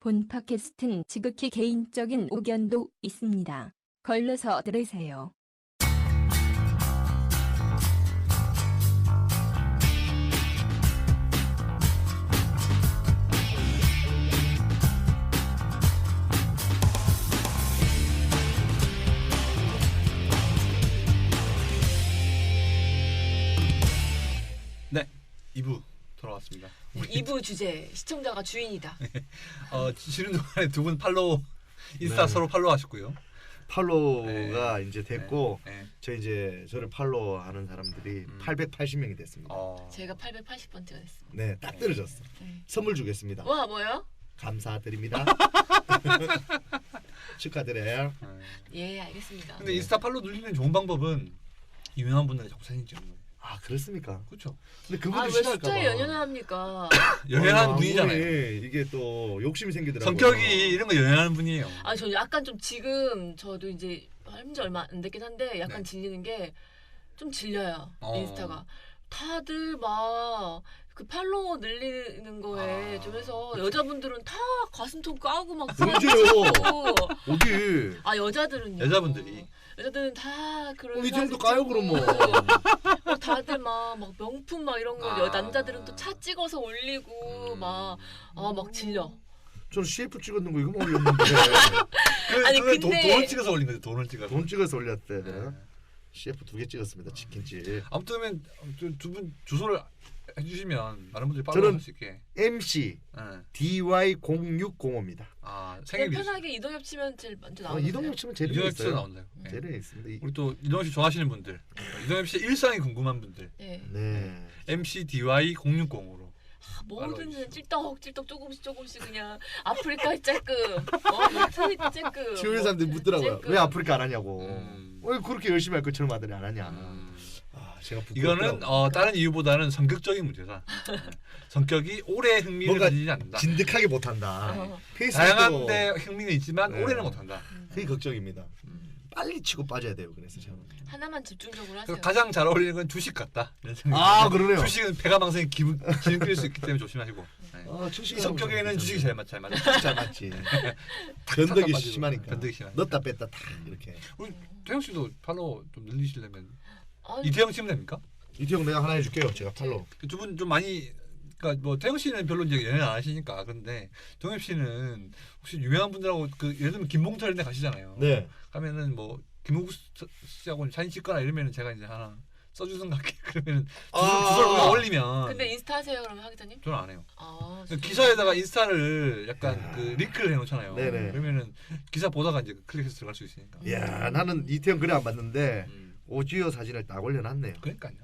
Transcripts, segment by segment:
본 팟캐스트는 지극히 개인적인 의견도 있습니다. 걸러서 들으세요. 네, 2부 돌아왔습니다. 2부 주제 시청자가 주인이다. 쉬는 동안에 두 분 팔로우 인스타 네. 서로 팔로우 하셨고요. 팔로우가 이제 됐고 네. 저 이제 저를 팔로우하는 사람들이 880명이 됐습니다. 제가 880번째가 됐습니다. 네, 딱 떨어졌어. 네. 선물 주겠습니다. 와 뭐요? 감사드립니다. 축하드려요. 예 알겠습니다. 근데 인스타 팔로우 늘리는 좋은 방법은 유명한 분들이 자꾸 사진 찍는 거예요. 아 그렇습니까? 그렇죠. 근데 그분들 아왜 싫어할까 숫자에 봐. 연연을 합니까? 연연한 아, 분이잖아요. 아무리 이게 또 욕심이 생기더라고요. 성격이 이런 거 연연하는 분이에요. 아 저 약간 좀 지금 저도 이제 한지 얼마 안 됐긴 한데 약간 네. 질리는 게 좀 질려요. 어. 인스타가 다들 막 그 팔로워 늘리는 거에 좀 해서 여자분들은 다 가슴통 까고 막 언제요? 찍고. 어디? 아 여자들은요. 여자들은 다 그런 이 정도 사진 까요 찍고. 그럼 뭐. 다들 막 명품 막 이런 거 아. 남자들은 또 차 찍어서 올리고 막 질려. 저는 CF 찍었는 거 이거만 올렸는데 아니, 그걸 근데- 돈을 찍어서 올린 거죠. 돈을 찍어서. 돈 찍어서 올렸대. 네. CF 2개 찍었습니다. 치킨집. 아무튼 두 분 주소를 해주시면 많은 분들이 저는- 팔로우 할 수 있게. MC 네. DY0605입니다. 생일 편하게 이동엽 치면 제일 먼저 나오는 이동엽 치면 제일 이동엽 씨도 있어요. 나온다요. 네. 제일 있습니다. 우리 또 이동엽 씨 좋아하시는 분들, 이동엽 씨 일상이 궁금한 분들, 네. 네. MCDY060으로. 뭐든지 찔떡찔떡 조금씩 그냥 아프리카 째끔 트윗 째끔 치우는 사람들이 묻더라고요. 찔끔. 왜 아프리카 안 하냐고. 음. 왜 그렇게 열심히 할 것처럼 아들이 안 하냐. 제가 이거는 다른 이유보다는 성격적인 문제다. 성격이 오래 흥미를 뭔가 가지지 않는다. 진득하게 못한다. 어. 다양한데 흥미는 있지만 네. 오래는 못한다. 그게 걱정입니다. 빨리 치고 빠져야 돼요. 그래서 저는. 하나만 집중적으로 하세요. 그래서 가장 잘 어울리는 건 주식 같다. 이런 생각이 아 들어요. 그러네요. 주식은 배가망성이 기름 끓일 수 있기 때문에 조심하시고. 네. 주식이 성격에는 주식이 잘 맞죠. 잘 맞지. 변덕이 빠지고. 심하니까. 변덕이 심하니까. 넣었다 뺐다 다 이렇게. 우리 태영 씨도 팔로우 좀 늘리시려면 아니, 이태영 치면 됩니까? 이태형 내가 하나 해줄게요. 제가 팔로. 두 분 좀 많이 그러니까 뭐 태영 씨는 별로 이제 연애 안 하시니까 그런데 동엽 씨는 혹시 유명한 분들하고 그 예를 들면 김봉철 이런 데 가시잖아요. 네. 가면은 뭐 김홍구 씨하고 사진 찍거나 이러면은 제가 이제 하나 써주든 갈게 그러면은 주소를 그냥 올리면 근데 인스타 하세요 그러면 하 기자님? 저는 안 해요. 아 기사에다가 인스타를 약간 야. 그 링크를 해놓잖아요. 네네. 그러면은 기사 보다가 이제 클릭해서 들어갈 수 있으니까. 야 나는 이태형 그래 안 봤는데 음. 오지효 사진을 딱 올려놨네요. 그러니까요.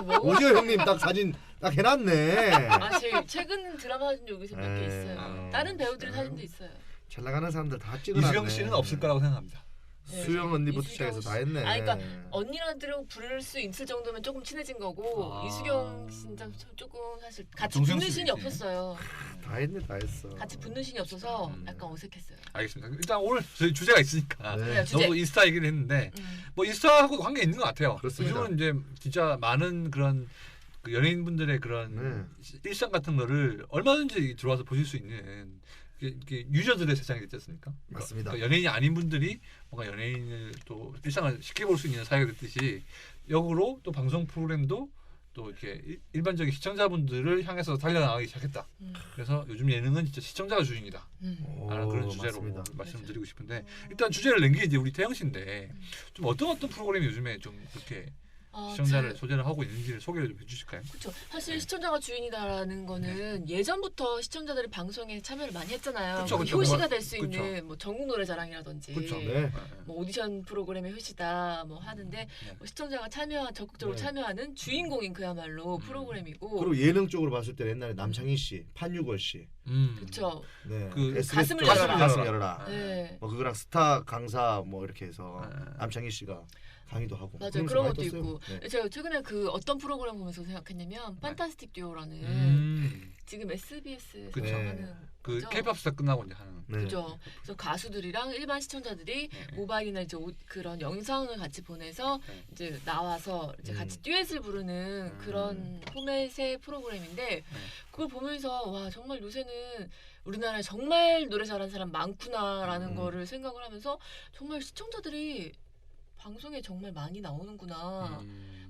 뭐 오지효 형님 딱 사진 딱 해놨네. 제일 최근 드라마 사진 여기서 몇 개 있어요. 아, 다른 배우들 사진도 있어요. 잘 나가는 사람들 다 찍어놨네. 이수경 씨는 없을 거라고 생각합니다. 수영 언니부터 이수경 시작해서 씨. 다 했네. 그러니까 언니라들은 부를 수 있을 정도면 조금 친해진 거고 아. 이수경 진짜 조금 사실 같이 정수영 붙는 신이 씨지. 없었어요. 다 했네 다 했어. 같이 붙는 신이 없어서 음. 약간 어색했어요. 알겠습니다. 일단 오늘 저희 주제가 있으니까 네. 주제. 너무 인스타 얘기를 했는데 음. 뭐 인스타하고 관계 있는 것 같아요. 그렇습니다. 요즘은 이제 진짜 많은 그런 그 연예인분들의 그런 일상 같은 거를 얼마든지 들어와서 보실 수 있는 이게 유저들의 세상이 됐지 않습니까? 맞습니다. 그러니까 연예인이 아닌 분들이 뭔가 연예인을 또 일상을 쉽게 볼 수 있는 사회가 됐듯이 역으로 또 방송 프로그램도 또 이렇게 일반적인 시청자분들을 향해서 달려나가기 시작했다. 그래서 요즘 예능은 진짜 시청자가 주인이다. 라는 그런 주제로 맞습니다. 말씀드리고 싶은데 일단 주제를 낸 게 이제 우리 태영 씨인데 좀 어떤 프로그램이 요즘에 좀 그렇게 시청자를 소재를 하고 있는지를 소개를 좀 해주실까요? 그렇죠. 사실 시청자가 주인이다라는 거는 예전부터 시청자들이 방송에 참여를 많이 했잖아요. 그쵸, 뭐 그쵸. 효시가 그쵸. 될 수 있는 뭐 전국 노래자랑이라든지 그렇죠. 네. 뭐 오디션 프로그램의 효시다 뭐 하는데 뭐 시청자가 적극적으로 네. 참여하는 주인공인 그야말로 프로그램이고 그리고 예능 쪽으로 봤을 때 옛날에 남창희 씨, 판유걸 씨, 그렇죠. 네. 그 SBS 가슴을 쪽 열어라. 가슴 열어라. 네. 뭐 그거랑 스타 강사 뭐 이렇게 해서 네. 남창희 씨가 강의도 하고 맞아요. 그러면서 그런 많이 것도 떴어요. 있고. 네. 제가 최근에 그 어떤 프로그램 보면서 생각했냐면 네. 판타스틱 듀오라는 지금 SBS에서 그쵸. 하는 그 거죠. K-pop 스타 끝나고 이제 하는. 네. 그죠. 그래서 가수들이랑 일반 시청자들이 네. 모바일이나 이제 그런 영상을 같이 보내서 네. 이제 나와서 이제 같이 듀엣을 부르는 그런 포맷의 프로그램인데 그걸 보면서 와 정말 요새는 우리나라에 정말 노래 잘하는 사람 많구나라는 거를 생각을 하면서 정말 시청자들이 방송에 정말 많이 나오는구나.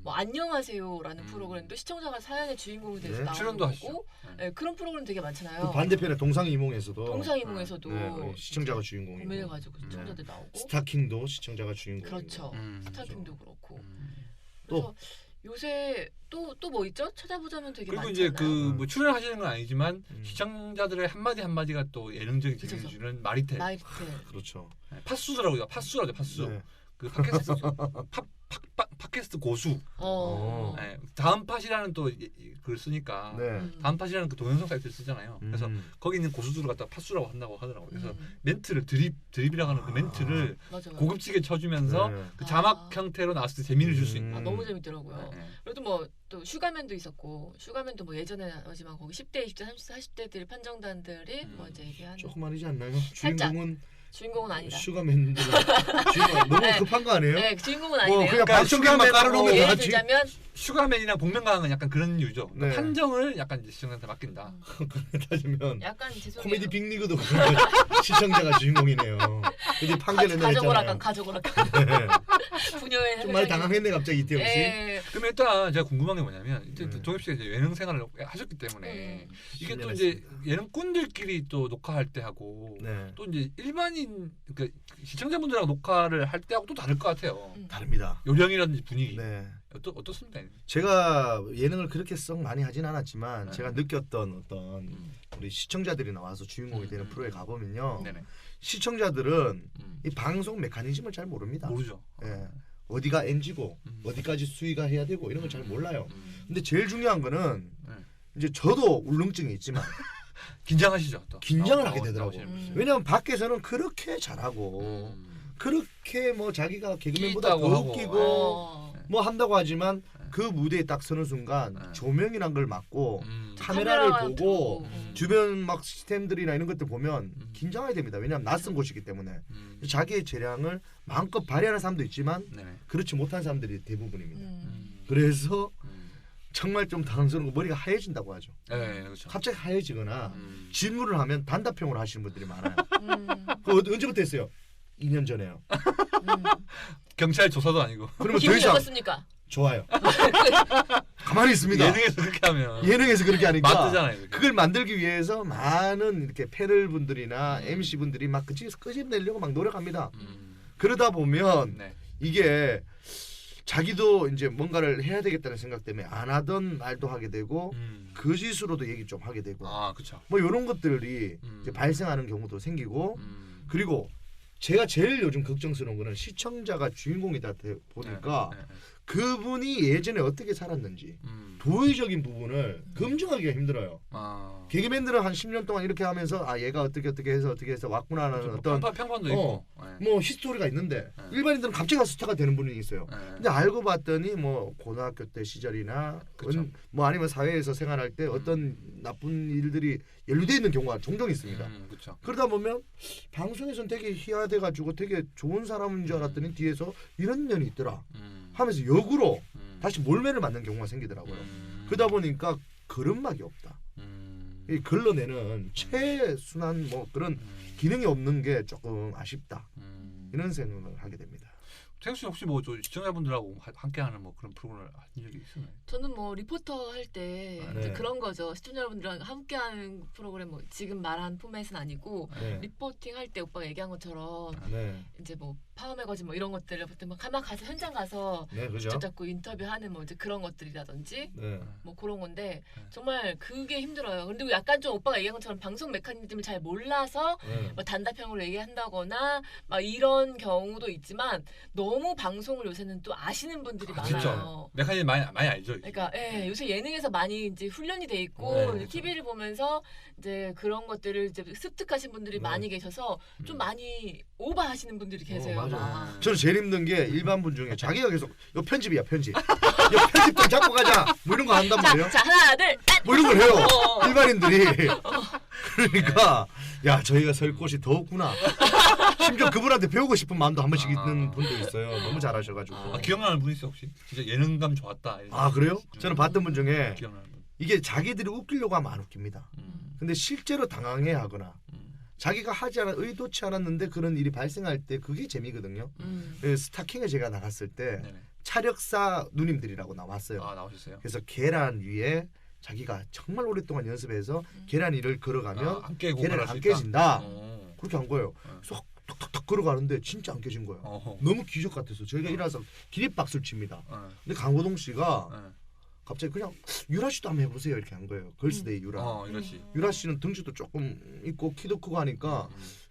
뭐 안녕하세요라는 프로그램도 시청자가 사연의 주인공이 돼서 네. 나오는 출연도 거고 하시죠. 네. 네, 그런 프로그램 되게 많잖아요. 그 반대편에 동상이몽에서도 동상이몽에서도 네, 시청자가 주인공이고 고민해가지고 시청자들 나오고 스타킹도 시청자가 주인공이고 그렇죠. 스타킹도 그렇고 또. 그래서 요새 또 뭐 있죠? 찾아보자면 되게 그리고 많잖아요. 이제 그 뭐 출연하시는 건 아니지만 음. 시청자들의 한마디 한마디가 또 예능적인 재미를 그쵸. 주는 마리텔. 마이트 그렇죠. 팟수더라고요. 팟수라죠. 팟수. 네. 그 팟캐스트 팟캐스트 고수. 어. 네. 다음 팟이라는 또 글 쓰니까 네. 다음 팟이라는 그 동영상 사이트를 쓰잖아요. 그래서 음. 거기 있는 고수들을 갖다 팟수라고 한다고 하더라고요. 그래서 음. 멘트를 드립이라고 하는 그 멘트를 맞아요. 고급지게 쳐주면서 네. 그 자막 형태로 나왔을 때 재미를 줄 수 있는. 아, 너무 재밌더라고요. 네. 그래도 뭐 또 슈가맨도 있었고 슈가맨도 뭐 예전에 하지만 거기 10대, 20대, 30대, 40대들 판정단들이 뭐 이제 얘기하는 조그만이지 않나요? 살짝. 주인공은 주인공은 아니다. 슈가맨들 주인공 너무 네. 급한 거 아니에요? 네, 주인공은 뭐 아니네요. 그냥 그러니까 방청객만 슈가맨- 깔아놓으면 예를 나지. 들자면 슈가맨이랑 복면가왕은 약간 그런 이유죠. 그러니까 네. 판정을 약간 이제 시청자한테 맡긴다. 따지면 약간 죄송해요. 코미디 빅리그도 그런 거 시청자가 주인공이네요. 근데 판결 옛날에 했잖아요. 가져오라까 네. 분녀의 좀 많이 당황했네 갑자기 이태영 씨. 예. 그러면 일단 제가 궁금한 게 뭐냐면 이제 네. 종엽 씨가 이제 예능 생활을 하셨기 때문에 이게 또 10년 이제 했습니다. 예능꾼들끼리 또 녹화할 때 하고 네. 또 이제 일반인 그러니까 시청자분들하고 녹화를 할 때하고 또 다를 것 같아요. 다릅니다. 요령이라든지 분위기 네. 어떻습니까? 제가 예능을 그렇게 썩 많이 하진 않았지만 네. 제가 느꼈던 어떤 우리 시청자들이 나와서 주인공이 되는 프로에 가보면요. 네네. 시청자들은 이 방송 메커니즘을 잘 모릅니다. 모르죠. 예. 어디가 NG고 어디까지 수위가 해야 되고 이런 걸 잘 몰라요. 근데 제일 중요한 거는 네. 이제 저도 울렁증이 있지만 긴장하시죠 또. 긴장을 하게 되더라고. 나오시는 분들. 왜냐면 밖에서는 그렇게 잘하고 그렇게 뭐 자기가 개그맨보다 끼있다고 더 하고. 웃기고 어. 뭐 한다고 하지만 그 무대에 딱 서는 순간 네. 조명이란 걸 맡고 카메라를 카메라를 보고 들고. 주변 막 시스템들이나 이런 것들 보면 음. 긴장하게 됩니다. 왜냐하면 낯선 곳이기 때문에 자기의 재량을 마음껏 발휘하는 사람도 있지만 네네. 그렇지 못한 사람들이 대부분입니다. 음. 그래서 정말 좀 당황스러운 거 머리가 하얘진다고 하죠. 네, 그렇죠. 갑자기 하얘지거나 음. 질문을 하면 단답형으로 하시는 분들이 많아요. 음. 그거 언제부터 했어요? 2년 전에요. 경찰 조사도 아니고 그러면 더 기분이 이상 어떻습니까? 좋아요. 가만히 있습니다. 예능에서 그렇게 하면 예능에서 그렇게 하니까 맞잖아요. 그게. 그걸 만들기 위해서 많은 이렇게 패널 분들이나 MC 분들이 막 그쪽에서 끄집내려고 막 노력합니다. 그러다 보면 네. 이게 자기도 이제 뭔가를 해야 되겠다는 생각 때문에 안 하던 말도 하게 되고 거짓으로도 얘기 좀 하게 되고 아, 그렇죠. 뭐 이런 것들이 이제 발생하는 경우도 생기고 음. 그리고 제가 제일 요즘 걱정스러운 거는 시청자가 주인공이다 보니까 네, 네, 네. 그분이 예전에 어떻게 살았는지 도의적인 부분을 검증하기가 힘들어요. 아. 개그맨들은 한 10년 동안 이렇게 하면서 아 얘가 어떻게 해서 왔구나라는 그렇죠. 어떤 평판도 있고. 네. 뭐 히스토리가 있는데 네. 일반인들은 갑자기 스타가 되는 분이 있어요. 네. 근데 알고 봤더니 뭐 고등학교 때 시절이나 그쵸. 뭐 아니면 사회에서 생활할 때 어떤 나쁜 일들이 연루되어 있는 경우가 종종 있습니다. 그렇죠. 그러다 보면 방송에서는 되게 희화돼가지고 되게 좋은 사람인 줄 알았더니 뒤에서 이런 년이 있더라 하면서 역으로 다시 몰매를 맞는 경우가 생기더라고요. 그러다 보니까 걸음막이 없다. 이 걸러내는 최순한 뭐 그런 기능이 없는 게 조금 아쉽다. 이런 생각을 하게 됩니다. 태국 씨 혹시 뭐 저 시청자분들하고 함께하는 뭐 그런 프로그램을 하신 적이 있었나요? 저는 뭐 리포터 할 때 네. 이제 그런 거죠. 시청자 여러분들랑 함께하는 프로그램 뭐 지금 말한 포맷은 아니고 네. 리포팅 할 때 오빠가 얘기한 것처럼 네, 이제 뭐 파워 매거진 뭐 이런 것들을 볼때 막 가서 현장 가서 네, 그죠? 직접 잡고 인터뷰하는 뭐 이제 그런 것들이라든지 네, 뭐 그런 건데 정말 그게 힘들어요. 근데 약간 좀 오빠가 얘기한 것처럼 방송 메커니즘을 잘 몰라서 네. 뭐 단답형으로 얘기한다거나 막 이런 경우도 있지만 너무 방송을 요새는 또 아시는 분들이 많아요. 진짜 메커니즘 많이 알죠. 그러니까 요새 예능에서 많이 이제 훈련이 돼 있고 네, 그렇죠. TV를 보면서 이제 그런 것들을 이제 습득하신 분들이 네. 많이 계셔서 좀 많이 오버하시는 분들이 계세요. 맞아요. 막. 저는 제일 힘든 게 일반 분 중에 자기가 계속 요 편집이야 편집. 요 편집 좀 잡고 가자. 뭐 이런 거 한단 말이에요. 자 하나 둘 셋. 뭐 이런 걸 해요. 어. 일반인들이. 그러니까 야 저희가 설 곳이 더 없구나. 심지어 그분한테 배우고 싶은 마음도 한 번씩 있는 분도 있어요. 너무 잘하셔가지고. 기억나는 분 있어요 혹시? 진짜 예능감 좋았다. 이런 아 그래요? 저는 봤던 분 중에 기억나는 분. 이게 자기들이 웃기려고 하면 안 웃깁니다. 근데 실제로 당황해 하거나 자기가 하지 않아 의도치 않았는데 그런 일이 발생할 때 그게 재미거든요. 스타킹에 제가 나갔을 때 네네. 차력사 누님들이라고 나왔어요. 아 나오셨어요? 그래서 계란 위에 자기가 정말 오랫동안 연습해서 계란 위를 걸어가면 안 깨고 계란이 걸을 수 안 있다? 깨진다. 어. 그렇게 한 거예요. 그래서 톡톡톡 걸어가는데 진짜 안 깨진 거예요. 어허. 너무 기적 같아서 저희가 일어나서 기립박수를 칩니다. 어. 근데 강호동 씨가 어. 갑자기 그냥 유라 씨도 한번 해보세요 이렇게 한 거예요. 걸스데이 유라. 이렇지. 유라 씨는 등치도 조금 있고 키도 크고 하니까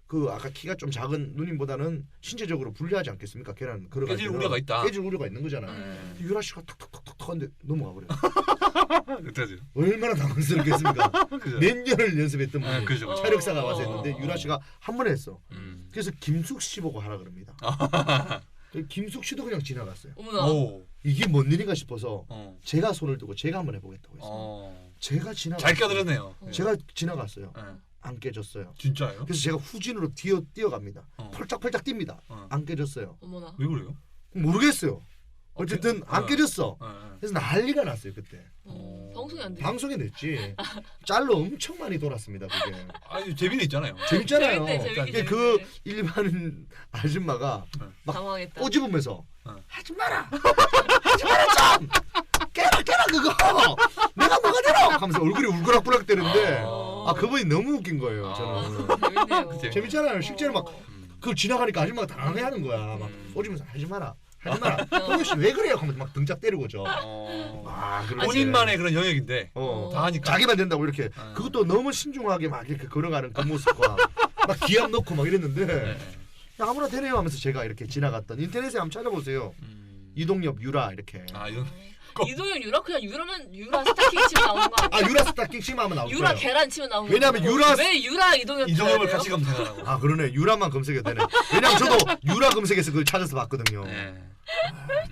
그 아까 키가 좀 작은 누님보다는 신체적으로 불리하지 않겠습니까? 계란 걸어갈 깨질 때는. 우려가 있다. 깨질 우려가 있는 거잖아요. 네. 유라 씨가 탁탁탁탁 하는데 넘어가 버려요. 어떡하죠? 얼마나 당황스럽겠습니까? 그죠? 몇 년을 연습했던 분이 그죠. 차력사가 와서 했는데 어. 유라 씨가 한 번에 했어. 그래서 김숙 씨 보고 하라 그럽니다. 김숙 씨도 그냥 지나갔어요. 어머나. 오. 이게 뭔 일인가 싶어서 어. 제가 손을 들고 제가 한번 해보겠다고 했어요. 어. 제가 지나갔어요. 잘 껴들었네요. 제가 지나갔어요. 네. 안 깨졌어요. 진짜요? 그래서 제가 후진으로 뛰어갑니다. 어. 펄짝펄짝 뜁니다. 어. 안 깨졌어요. 어머나. 왜 그래요? 모르겠어요. 어쨌든 안 깨졌어. 어. 그래서 난리가 났어요 그때. 방송이 안 돼. 방송에 냈지. 짤로 엄청 많이 돌았습니다 그게. 아니 재미는 있잖아요. 재밌잖아요. 재밌긴 그 재밌네. 일반 아줌마가 막 당황했다. 꼬집으면서 어. 하지 마라. 하지 마라 좀. 깨라 그거. 내가 뭐가 되노? 하면서 얼굴이 울그락불락 되는데 아 그분이 너무 웃긴 거예요. 저는. 재밌네요. 그치. 재밌잖아요. 실제로 막 어. 그걸 지나가니까 아줌마가 당황해하는 거야. 막 꼬집으면서 하지 마라. 동현 씨왜 그래요? 하면서 막 등짝 때리고 저. 아, 그러지. 본인만의 그런 영역인데 다 하니까. 자기만 된다고 이렇게 그것도 너무 신중하게 막 이렇게 걸어가는 그 모습과 막 기합 넣고 막 이랬는데 네. 야, 아무나 되네요 하면서 제가 이렇게 지나갔던 인터넷에 한번 찾아보세요. 이동엽 유라 이렇게. 이동현 유라 그냥 유라 스타킹 치면 나오는 거 아니야? 아 유라 스타킹 치면 나올 유라 거예요. 계란 치면 나오는 거. 왜냐면 왜 유라 이동현 이동엽을 같이 검색하라고. 아 그러네 유라만 검색해도 되네. 왜냐면 저도 유라 검색해서 그걸 찾아서 봤거든요. 네.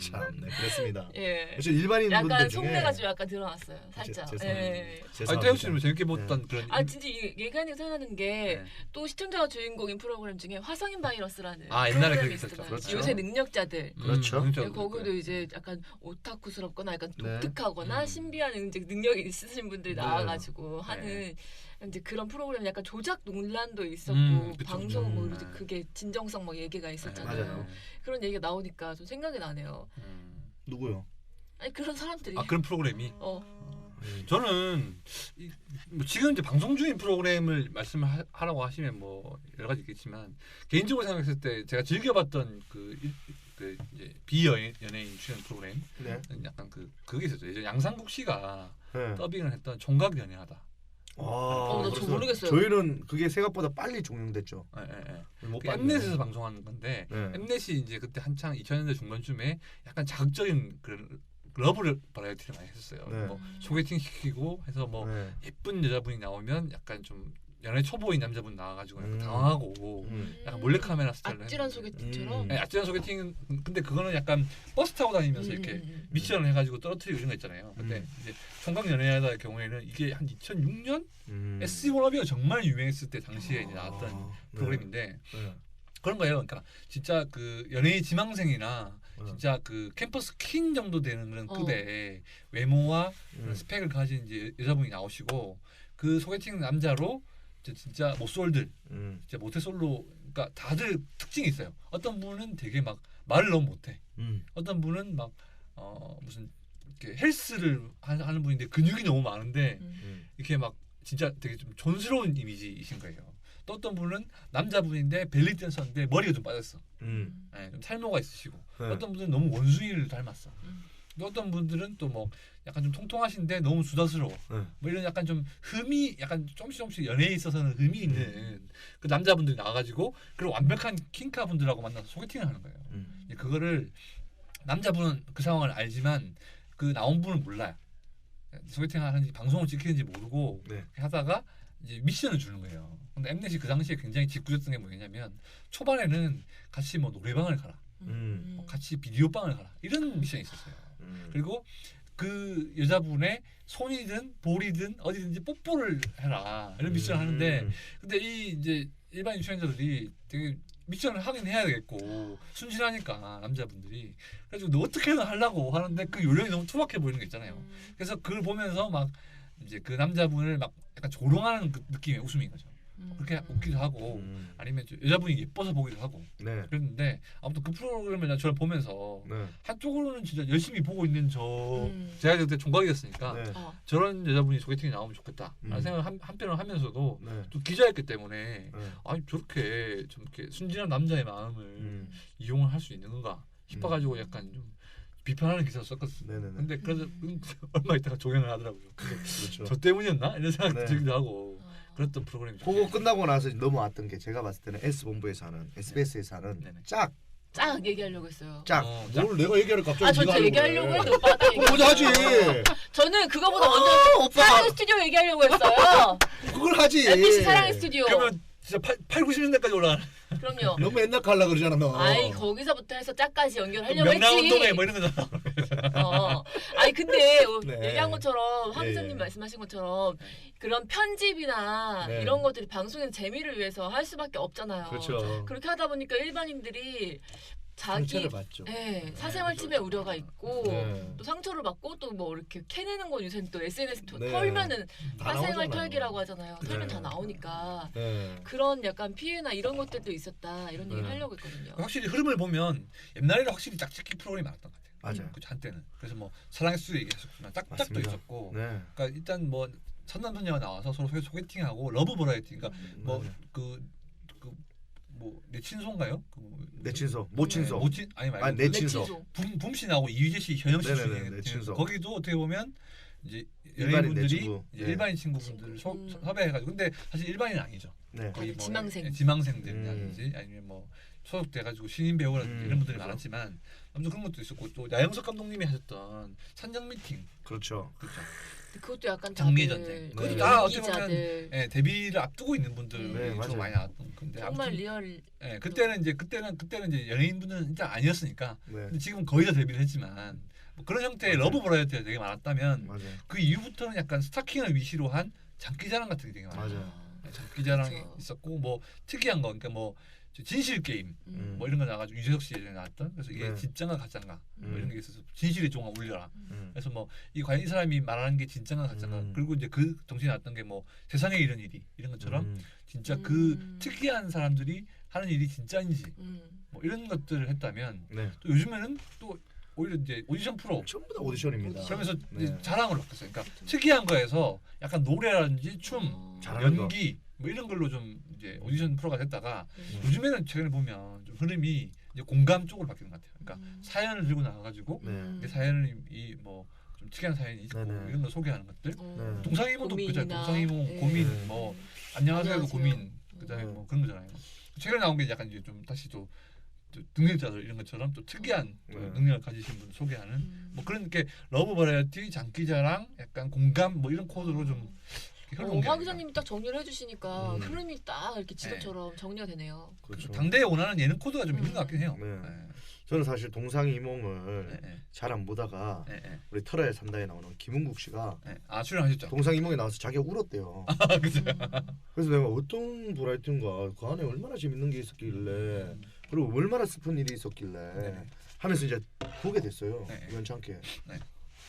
참 네, 그렇습니다. 예. 그래서 일반인 분들 약간 중에 속내가 좀 약간 드러났어요. 살짝. 죄송합니다. 예. 아니 태우 씨는 재밌게 봤던 그런. 아 진짜 얘기하니까 생각나는 게 네. 또 시청자가 주인공인 프로그램 중에 화성인 바이러스라는 아, 옛날에 프로그램이 그게 있었죠. 있었잖아요. 그렇죠. 요새 능력자들. 그렇죠. 네, 거기도 이제 약간 오타쿠스럽거나 약간 네. 독특하거나 신비한 이제 능력이 있으신 분들이 네. 나와가지고 하는 이제 그런 프로그램 약간 조작 논란도 있었고 그쵸. 방송 뭐 이제 그게 진정성 막 얘기가 있었잖아요. 맞아요. 그런 얘기가 나오니까 좀 생각이 나네요. 누구요? 아니 그런 사람들이. 아 그런 프로그램이. 저는 뭐 지금 이제 방송 중인 프로그램을 말씀하라고 하시면 뭐 여러 가지 있겠지만 개인적으로 생각했을 때 제가 즐겨봤던 그 이제 비연예인 출연 프로그램 네. 약간 그게 있었죠. 예전 양상국 씨가 네. 더빙을 했던 총각 연애하다. 나 저 모르겠어요. 저희는 그게 생각보다 빨리 종영됐죠. 못 그 봤네. 엠넷에서 방송하는 건데 네. 엠넷이 이제 그때 한창 2000년대 중반쯤에 약간 자극적인 그런 러브 바라이어티를 많이 했었어요. 네. 뭐 소개팅 시키고 해서 뭐 네. 예쁜 여자분이 나오면 약간 좀 연애 초보인 남자분 나와가지고 약간 음. 당황하고 약간 몰래카메라 스타일로 아찔한 했는데. 소개팅처럼. 네, 아찔한 소개팅은 근데 그거는 약간 버스 타고 다니면서 이렇게 미션을 해가지고 떨어뜨리고 이런 거 있잖아요. 근데 이제 총각 연애하다의 경우에는 이게 한 2006년 SC 워너비가 정말 유명했을 때 당시에 이제 나왔던 프로그램인데 네. 그런 거예요. 그러니까 진짜 그 연예인 지망생이나 진짜 그 캠퍼스 퀸 정도 되는 그런 급의 외모와 그런 스펙을 가진 이제 여자분이 나오시고 그 소개팅 남자로 진짜 모쏠들, 진짜 모태솔로, 그러니까 다들 특징이 있어요. 어떤 분은 되게 막 말을 너무 못해. 어떤 분은 막 무슨 이렇게 헬스를 하는 분인데 근육이 너무 많은데 이렇게 막 진짜 되게 좀 촌스러운 이미지이신 거예요. 또 어떤 분은 남자분인데 벨리 댄서인데 머리가 좀 빠졌어. 네, 좀 탈모가 있으시고. 네. 어떤 분은 너무 원숭이를 닮았어. 또 어떤 분들은 또 뭐 약간 좀 통통하신데 너무 수다스러워. 뭐 이런 약간 좀 흠이 약간 조금씩 연애에 있어서는 흠이 있는 그 남자분들이 나와가지고 그리고 완벽한 킹카 분들하고 만나서 소개팅을 하는 거예요. 그거를 남자분은 그 상황을 알지만 그 나온 분은 몰라요. 소개팅 하는지 방송을 찍히는지 모르고 네. 하다가 이제 미션을 주는 거예요. 근데 엠넷이 그 당시에 굉장히 짓궂었던 게 뭐냐면 초반에는 같이 뭐 노래방을 가라, 뭐 같이 비디오방을 가라 이런 미션이 있었어요. 그리고 그 여자분의 손이든 볼이든 어디든지 뽀뽀를 해라 이런 미션을 하는데 근데 이 이제 일반인 출연자들이 되게 미션을 하긴 해야 되겠고 순진하니까 남자분들이 그래가지고 너 어떻게든 하려고 하는데 그 요령이 너무 투박해 보이는 게 있잖아요. 그래서 그걸 보면서 막 이제 그 남자분을 막 약간 조롱하는 그 느낌의 웃음인 거죠. 그렇게 웃기도 하고 아니면 여자분이 예뻐서 보기도 하고 네. 그랬는데 아무튼 그 프로그램을 저를 보면서 네. 한쪽으로는 진짜 열심히 보고 있는 제가 그때 종각이었으니까 네. 저런 여자분이 소개팅에 나오면 좋겠다 라는 생각을 한편으로 하면서도 네. 또 기자였기 때문에 네. 아니 저렇게 좀 이렇게 순진한 남자의 마음을 이용을 할 수 있는 건가 싶어가지고 약간 좀 비판하는 기사를 썼거든요. 네네네. 근데 그래서 얼마 있다가 종영을 하더라고요. 그렇죠. 저 때문이었나 이런 생각이 네. 들기도 하고 그랬던 프로그램이죠. 그거 끝나고 나서 넘어왔던 게 제가 봤을 때는 S본부에서 하는 SBS에서 하는 네네. 짝. 짝 얘기하려고 했어요. 짝. 짝. 뭘 내가 얘기하를 갑자기 저 네가 얘기하려고 하려고 했는데 오빠가 딱 그래. 먼저 하지. 저는 그거보다 먼저 오빠. 사랑의 스튜디오 얘기하려고 했어요. 그걸 하지. MBC 사랑의 스튜디오. 그러면 진짜 90년대까지 올라가는 그럼요. 너무 옛날 갈라 그러잖아 너. 아이 거기서부터 해서 짝까지 연결하려고 했지. 명랑운동회 뭐 이런 거잖아. 아니 근데 네. 얘기한 것처럼 황 예, 기자님 예. 말씀하신 것처럼 그런 편집이나 네. 이런 것들이 방송의 재미를 위해서 할 수밖에 없잖아요. 그렇죠. 그렇게 하다 보니까 일반인들이 자기 상처를 받죠. 네, 사생활 침해 우려가 있고 네. 또 상처를 받고 또 뭐 이렇게 캐내는 건 요새는 또 SNS 네. 털면은 다 사생활 나오잖아요. 털기라고 하잖아요. 털면 네. 다 나오니까 네. 그런 약간 피해나 이런 것들도 있었다 이런 얘기를 네. 하려고 했거든요. 확실히 흐름을 보면 옛날에는 확실히 짝짓기 프로그램이 많았던 것 같아요. 맞아요. 그 한때는. 그래서 뭐 사랑의 수도 얘기했었구나. 짝짝도 맞습니다. 있었고. 네. 그러니까 일단 뭐 선남선녀가 나와서 서로 소개팅하고 러브 버라이티. 그러니까 뭐 맞아요. 뭐 내 친소인가요? 내 친소, 모 친소. 모친 아니 말고 아니, 내 친소. 매치소. 붐 씨나고 이휘재 씨, 현영 씨 네네네, 중에 내 친소. 거기도 어떻게 보면 이제 일반인 내 연예인분들이 친구. 이제 네. 일반인 친구분들 섭외해가지고 근데 사실 일반인 아니죠. 네. 거의 뭐 지망생. 지망생들이라든지 아니면 뭐 소속돼가지고 신인 배우라든지 이런 분들이 그렇죠. 많았지만 아무튼 그런 것도 있었고 또 야영석 감독님이 하셨던 산정 미팅 그렇죠. 그렇죠. 그것도 약간 장미 다들 전쟁. 그것도 다 어떻게 연기자들 예, 데뷔를 앞두고 있는 분들이 네, 맞아요. 좀 많이 나왔던 건데 정말 아무튼 리얼 예, 그때는 이제 연예인분들은 일단 아니었으니까 네. 근데 지금 거의 다 데뷔를 했지만 뭐 그런 형태의 맞아요. 러브 버라이어티가 되게 많았다면 맞아요. 그 이후부터는 약간 스타킹을 위시로 한 장기자랑 같은 게 되게 많아요. 맞아요. 장기자랑이 그렇죠. 있었고 뭐 특이한 거 그러니까 뭐 진실 게임 뭐 이런 거 나가지고 유재석 씨 예전에 나왔던 그래서 이게 네. 진짠가 가짠가 뭐 이런 게 있어서 진실의 종아 울려라. 음. 그래서 뭐 이 과연 이 사람이 말하는 게 진짠가 가짠가 그리고 이제 그 동시에 나왔던 게 뭐 세상에 이런 일이 이런 것처럼 진짜 그 특이한 사람들이 하는 일이 진짜인지 뭐 이런 것들을 했다면 네. 또 요즘에는 또 오히려 이제 오디션 프로 전부 다 오디션입니다. 그러면서 네. 이제 자랑으로 바뀌었어요. 그러니까 특이한 거에서 약간 노래라든지 춤, 잘하는 연기 뭐 이런 걸로 좀 이제 오디션 프로가 됐다가 음. 요즘에는 최근에 보면 좀 흐름이 이제 공감 쪽으로 바뀌는 것 같아요. 그러니까 사연을 들고 나와가지고 네. 이 사연을 이뭐 좀 특이한 사연이 있고 네네. 이런 걸 소개하는 것들. 네. 동상이몽도 그죠. 고민이나, 동상이몽 예. 고민 네. 뭐 안녕하세요 안녕하세요. 고민 그다음에 네. 뭐 그런 거잖아요. 최근에 나온 게 약간 이제 좀 다시 또 능력자들 이런 것처럼 또 특이한 또 네. 능력을 가지신 분 소개하는 뭐 그런 게 러브 버라이어티, 장기자랑, 약간 공감 뭐 이런 코드로 좀 이렇게 흘러온 게 황 아닌가. 기자님이 딱 정리를 해주시니까 음. 흐름이 딱 이렇게 지도처럼 정리가 되네요. 그렇죠. 당대에 원하는 예능 코드가 좀 있는 것 같긴 해요. 네. 저는 사실 동상이몽을 네. 잘 안 보다가 네. 네. 우리 터라의 산다에 나오는 김은국 씨가 네. 아 출연하셨죠? 동상이몽에 나와서 자기가 울었대요. 그죠. 그래서 내가 어떤 브라이트인가 그 안에 얼마나 재밌는 게 있었길래 그리고 얼마나 슬픈 일이 있었길래 네네. 하면서 이제 보게 됐어요. 네. 우연찮게. 네.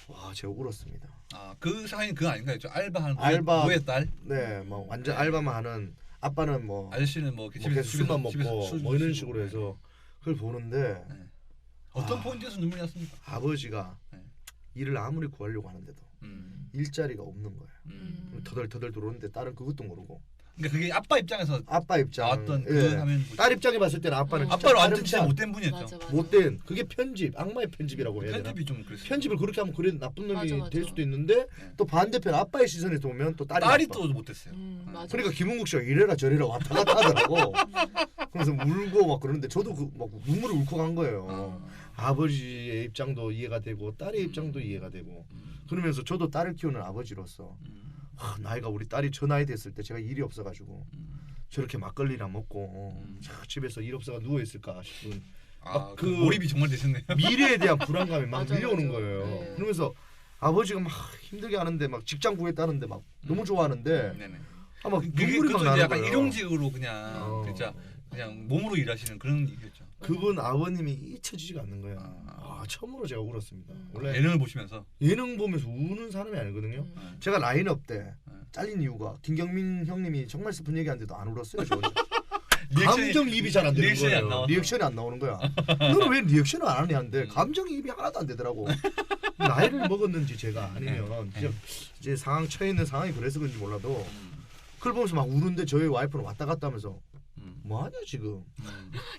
와 제가 울었습니다. 아그 사연이 그거 아닌가요? 저 알바하는 알바. 노예 딸 네, 뭐 완전 네. 알바만 하는 아빠는 뭐 아저씨는 뭐 계속 술만 먹고 술 뭐 이런 드시고. 식으로 해서 그걸 보는데 네. 어떤 아. 포인트에서 눈물이 났습니까? 아버지가 네. 일을 아무리 구하려고 하는데도 일자리가 없는 거예요. 터덜터덜 들어오는데 딸은 그것도 모르고 그러니까 그게 아빠 입장에서 아빠 입장 나왔던 예. 그 화면 보시죠. 딸 입장에 봤을 때는 아빠는 진짜 아빠는 완전 빠름치 진짜 않- 못된 분이었죠. 맞아, 맞아. 못된 그게 편집 악마의 편집이라고 해야 되나? 편집이 좀 그랬어요. 편집을 그렇게 하면 그래 나쁜 놈이 맞아, 맞아. 될 수도 있는데 또 반대편 아빠의 시선에서 보면 또 딸이 나빠. 또 못했어요. 맞아. 그러니까 김은국 씨가 이래라 저래라 왔다 갔다 하더라고. 그래서 울고 막 그러는데 저도 막 눈물을 울컥한 거예요. 아버지의 입장도 이해가 되고 딸의 입장도 이해가 되고 그러면서 저도 딸을 키우는 아버지로서 나이가 우리 딸이 저 나이 됐을 때 제가 일이 없어가지고 저렇게 막걸리나 먹고 집에서 일 없어가 누워 있을까 싶은 그 몰입이 정말 되셨네요. 미래에 대한 불안감이 막 맞아, 밀려오는 맞아. 거예요. 네. 그러면서 아버지가 막 힘들게 하는데 막 직장 구했다는데 막 너무 좋아하는데 네네. 막 그게 눈물이 막 그것도 나는 이제 약간 거예요. 일용직으로 그냥 어. 진짜 그냥 몸으로 일하시는 그런 일이었죠. 그분 아버님이 잊혀지지가 않는 거예요. 아. 처음으로 제가 울었습니다. 원래 예능을 보시면서 예능 보면서 우는 사람이 아니거든요. 제가 라인업 때 잘린 이유가 김경민 형님이 정말 슬픈 얘기하는데도 안 울었어요. 저 혼자. 감정이입이 잘 안 되는 리액션이 안 거예요. 나와서. 리액션이 안 나오는 거야. 너는 왜 리액션을 안 하냐 하는데 감정이입이 하나도 안 되더라고. 나이를 먹었는지 제가 아니면 네. 이제 상황 처해 있는 상황이 그래서 그런지 몰라도 그걸 보면서 막 우는데 저희 와이프는 왔다 갔다 하면서 뭐하냐 지금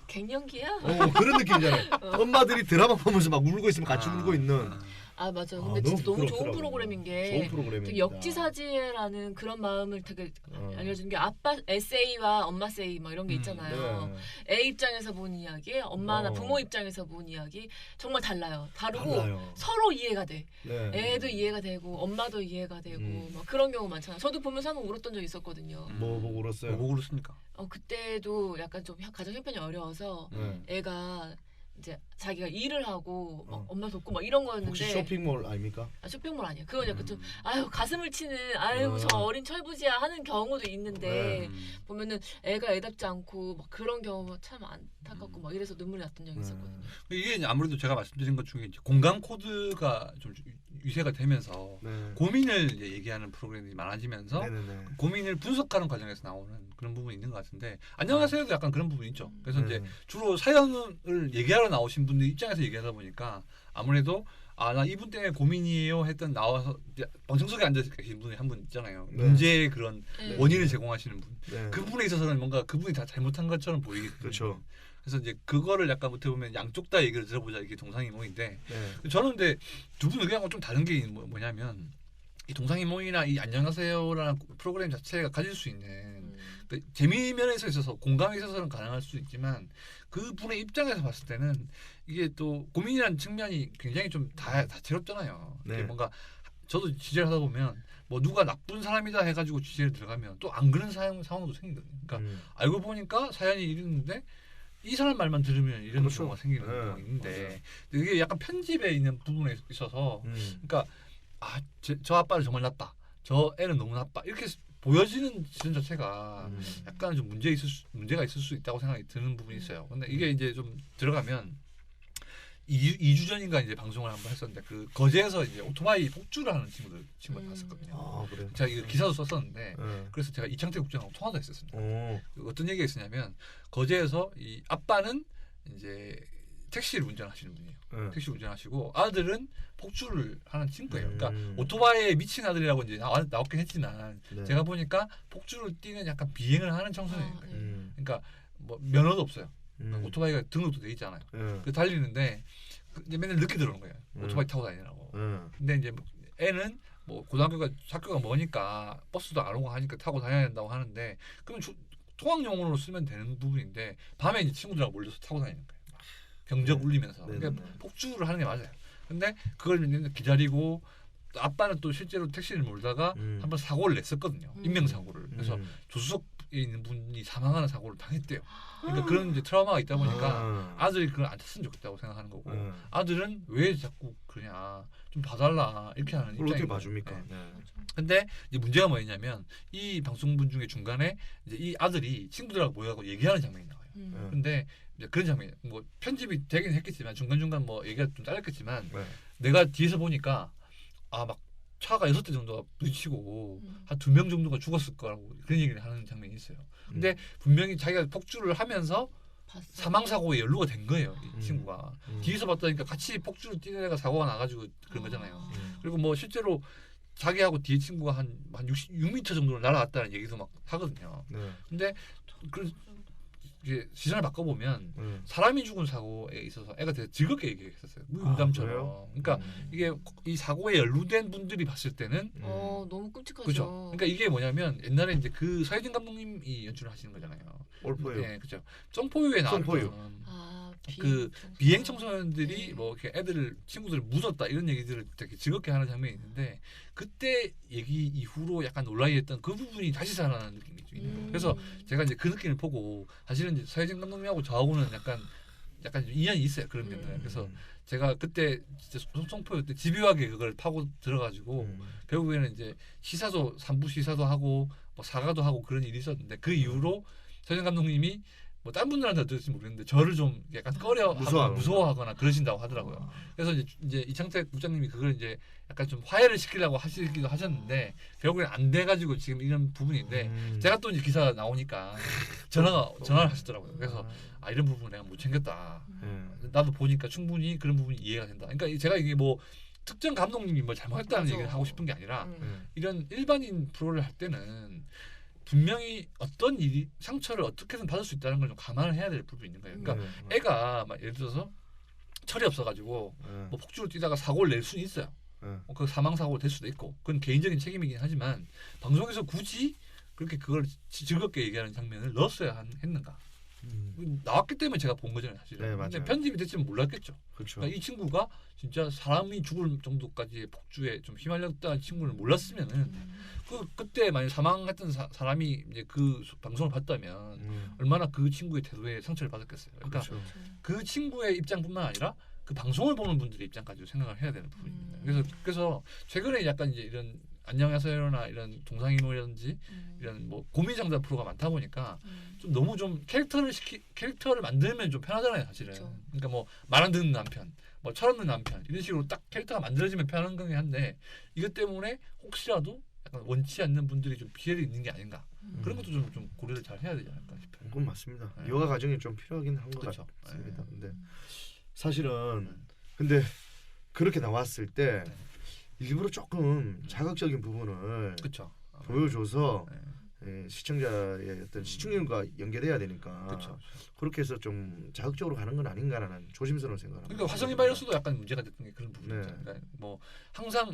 갱년기야? 그런 느낌이잖아요. 엄마들이 드라마 보면서 막 울고 있으면 같이 울고 있는 아 맞아. 아, 근데 너무 진짜 너무 좋은 부끄럽더라고요. 프로그램인 게 좋은 프로그램입니다. 되게 역지사지라는 그런 마음을 되게 알려주는 게 아빠 에세이와 엄마 세이 막 이런 게 있잖아요. 네. 애 입장에서 본 이야기, 엄마나 어. 부모 입장에서 본 이야기 정말 달라요. 다르고 달라요. 서로 이해가 돼. 네. 애도 이해가 되고 엄마도 이해가 되고 막 그런 경우 많잖아요. 저도 보면서 한번 울었던 적 있었거든요. 뭐 보고 울었어요? 뭐 그렇습니까? 그때도 약간 좀 가정 형편이 어려워서 네. 애가 이제 자기가 일을 하고 막 어. 엄마 돕고 막 이런 거였는데 혹시 쇼핑몰 아닙니까? 쇼핑몰 아니야. 그건 약간 좀 아유 가슴을 치는 아유 저 어린 철부지야 하는 경우도 있는데 보면은 애가 애답지 않고 막 그런 경우 참 안타깝고 막 이래서 눈물이 났던 적이 있었거든요. 이게 이제 아무래도 제가 말씀드린 것 중에 이제 공감 코드가 좀 유세가 되면서 네. 고민을 이제 얘기하는 프로그램이 많아지면서 네네네. 고민을 분석하는 과정에서 나오는 그런 부분이 있는 것 같은데 안녕하세요도 약간 그런 부분이 있죠. 그래서 이제 주로 사연을 얘기하러 나오신 분들 입장에서 얘기하다 보니까 아무래도 나 이분 때문에 고민이에요 했던 나와서 이제 방청석에 앉아 계신 분이 한 분 있잖아요. 네. 문제의 그런 네. 원인을 제공하시는 분. 네. 그 부분에 있어서는 뭔가 그분이 다 잘못한 것처럼 보이거든요. 그렇죠. 그래서 이제 그거를 약간 어떻게 보면 양쪽 다 얘기를 들어보자 이게 동상이몽인데 네. 저는 근데 두 분 의견하고 좀 다른 게 뭐냐면 이 동상이몽이나 이 안녕하세요라는 프로그램 자체가 가질 수 있는 그 재미 면에서 있어서 공감에 있어서는 가능할 수 있지만 그 분의 입장에서 봤을 때는 이게 또 고민이라는 측면이 굉장히 좀 다채롭잖아요. 네. 이게 뭔가 저도 취재를 하다 보면 뭐 누가 나쁜 사람이다 해가지고 취재를 들어가면 또 안 그런 상황도 생기거든요. 그러니까 알고 보니까 사연이 이랬는데 이 사람 말만 들으면 이런 그렇죠. 경우가 생기는 네, 경우가 있는데 이게 약간 편집에 있는 부분에 있어서 그러니까 저 아빠는 정말 나빠, 저 애는 너무 나빠 이렇게 보여지는 지점 자체가 약간 좀 문제가 있을 수 있다고 생각이 드는 부분이 있어요. 근데 이게 이제 좀 들어가면 2주 전인가 이제 방송을 한번 했었는데 그 거제에서 이제 오토바이 폭주를 하는 친구를 봤었거든요. 아 그래. 제가 이거 기사도 썼었는데 네. 그래서 제가 이창태 국장하고 통화도 했었습니다. 오. 어떤 얘기가 있었냐면 거제에서 이 아빠는 이제 택시를 운전하시는 분이에요. 네. 택시 운전하시고 아들은 폭주를 하는 친구예요. 그러니까 음. 오토바이에 미친 아들이라고 이제 나왔긴 했지만 네. 제가 보니까 폭주를 뛰는 약간 비행을 하는 청소년인 거예요. 그러니까 뭐 면허도 없어요. 오토바이가 등록도 돼 있잖아요. 네. 그 달리는데 이제 맨날 늦게 들어오는 거예요. 음. 오토바이 타고 다니라고. 네. 근데 이제 애는 뭐 학교가 머니까 버스도 안 오고 하니까 타고 다녀야 된다고 하는데 그러면 통학용으로 쓰면 되는 부분인데 밤에 이제 친구들하고 몰려서 타고 다니는 거예요. 경적 네. 울리면서. 네, 그러니까 네, 네. 폭주를 하는 게 맞아요. 근데 그걸 기다리고 아빠는 또 실제로 택시를 몰다가 한번 사고를 냈었거든요. 인명사고를. 그래서 조수석에 있는 분이 사망하는 사고를 당했대요. 그러니까 그런 이제 트라우마가 있다 보니까 아들이 그걸 안 탔으면 좋겠다고 생각하는 거고 아들은 왜 자꾸 그러냐 좀 봐달라 이렇게 하는 그걸 어떻게 입장인 봐줍니까? 거예요. 네. 근데 이제 문제가 뭐였냐면 이 방송분 중에 중간에 이제 이 아들이 친구들하고 모여가지고 얘기하는 장면이 나와요. 근데 이제 그런 장면, 뭐 편집이 되긴 했겠지만 중간 뭐 얘기가 좀 잘렸겠지만 네. 내가 뒤에서 보니까 막 차가 6대 정도가 부딪히고 한 2명 정도가 죽었을 거라고 그런 얘기를 하는 장면이 있어요. 근데 분명히 자기가 폭주를 하면서 사망 사고에 연루가 된 거예요, 이 친구가. 뒤에서 봤다니까 같이 폭주를 뛰는 애가 사고가 나가지고 그런 거잖아요. 그리고 뭐 실제로 자기하고 뒤에 친구가 한 6m 정도를 날아갔다는 얘기도 막 하거든요. 네. 근데 그 이제 시선을 바꿔보면 사람이 죽은 사고에 있어서 애가 되게 즐겁게 얘기했었어요. 농담처럼. 그래요? 그러니까 이게 이 사고에 연루된 분들이 봤을 때는 너무 끔찍하죠. 그죠. 그러니까 이게 뭐냐면 옛날에 이제 그 서혜진 감독님이 연출을 하시는 거잖아요. 올포유. 네, 그죠. 점포유에 점포유. 나왔던 아, 그 비행 청소년들이 뭐 이렇게 애들을 친구들을 묻었다 이런 얘기들을 되게 즐겁게 하는 장면이 있는데 그때 얘기 이후로 약간 논란이했던 그 부분이 다시 살아나는 느낌이 좀 있는 거예요. 그래서 제가 이제 그 느낌을 보고 사실은 이제 서혜진 감독님하고 저하고는 약간 좀 인연이 있어요 그런 면에. 그래서 제가 그때 진짜 송포유 때 집요하게 그걸 파고 들어가지고 결국에는 이제 시사도 3부 시사도 하고 뭐 사과도 하고 그런 일이 있었는데 그 이후로 서혜진 감독님이 뭐 딴 분들한테 어떨지 모르겠는데 저를 좀 약간 무서워하거나 그러신다고 하더라고요. 그래서 이제 이창택 국장님이 그걸 이제 약간 좀 화해를 시키려고 하시기도 하셨는데 결국엔 안 돼가지고 지금 이런 부분인데 제가 또 이제 기사 나오니까 전화를 하시더라고요. 그래서 이런 부분 내가 못 챙겼다. 나도 보니까 충분히 그런 부분이 이해가 된다. 그러니까 제가 이게 뭐 특정 감독님이 뭐 잘못했다는 맞아. 얘기를 하고 싶은 게 아니라 이런 일반인 프로를 할 때는 분명히 어떤 일이 상처를 어떻게든 받을 수 있다는 걸 좀 감안을 해야 될 부분이 있는 거예요. 그러니까 애가 막 예를 들어서 철이 없어가지고 뭐 폭주로 뛰다가 사고를 낼 수는 있어요. 그 사망 사고가 될 수도 있고 그건 개인적인 책임이긴 하지만 방송에서 굳이 그렇게 그걸 즐겁게 얘기하는 장면을 넣었어야 했는가? 나왔기 때문에 제가 본 거잖아요, 사실은. 네, 근데 맞아요. 편집이 됐지는 몰랐겠죠. 그렇죠. 그러니까 이 친구가 진짜 사람이 죽을 정도까지의 폭주에 좀 휘말렸다는 친구를 몰랐으면은 그때 만약 사망했던 사람이 이제 그 방송을 봤다면 얼마나 그 친구의 태도에 상처를 받았겠어요. 그러니까 그렇죠. 그 친구의 입장뿐만 아니라 그 방송을 보는 분들의 입장까지도 생각을 해야 되는 부분입니다. 그래서 최근에 약간 이제 이런 안녕하세요나 이런 동상이모라든지 이런 뭐 고민 상담 프로가 많다 보니까 좀 너무 좀 캐릭터를 만들면 좀 편하잖아요, 사실은. 그쵸. 그러니까 뭐 말 안 듣는 남편, 뭐 철없는 남편 이런 식으로 딱 캐릭터가 만들어지면 편한 거긴 한데 이것 때문에 혹시라도 약간 원치 않는 분들이 좀 피해를 입는 게 아닌가 그런 것도 좀 고려를 잘 해야 되지 않을까 싶어요. 그건 맞습니다. 네. 요가 과정이 좀 필요하긴 한 것 그렇죠. 같습니다. 근데 사실은 근데 그렇게 나왔을 때 네. 일부러 조금 자극적인 부분을 그렇죠. 보여줘서 네. 시청자의 어떤 시청률과 연계돼야 되니까 그렇죠. 그렇게 해서 좀 자극적으로 가는 건 아닌가라는 조심스러운 생각을 그러니까 합니다. 화성인 바이러스도 약간 문제가 됐던 게 그런 부분이죠. 네. 그러니까 뭐 항상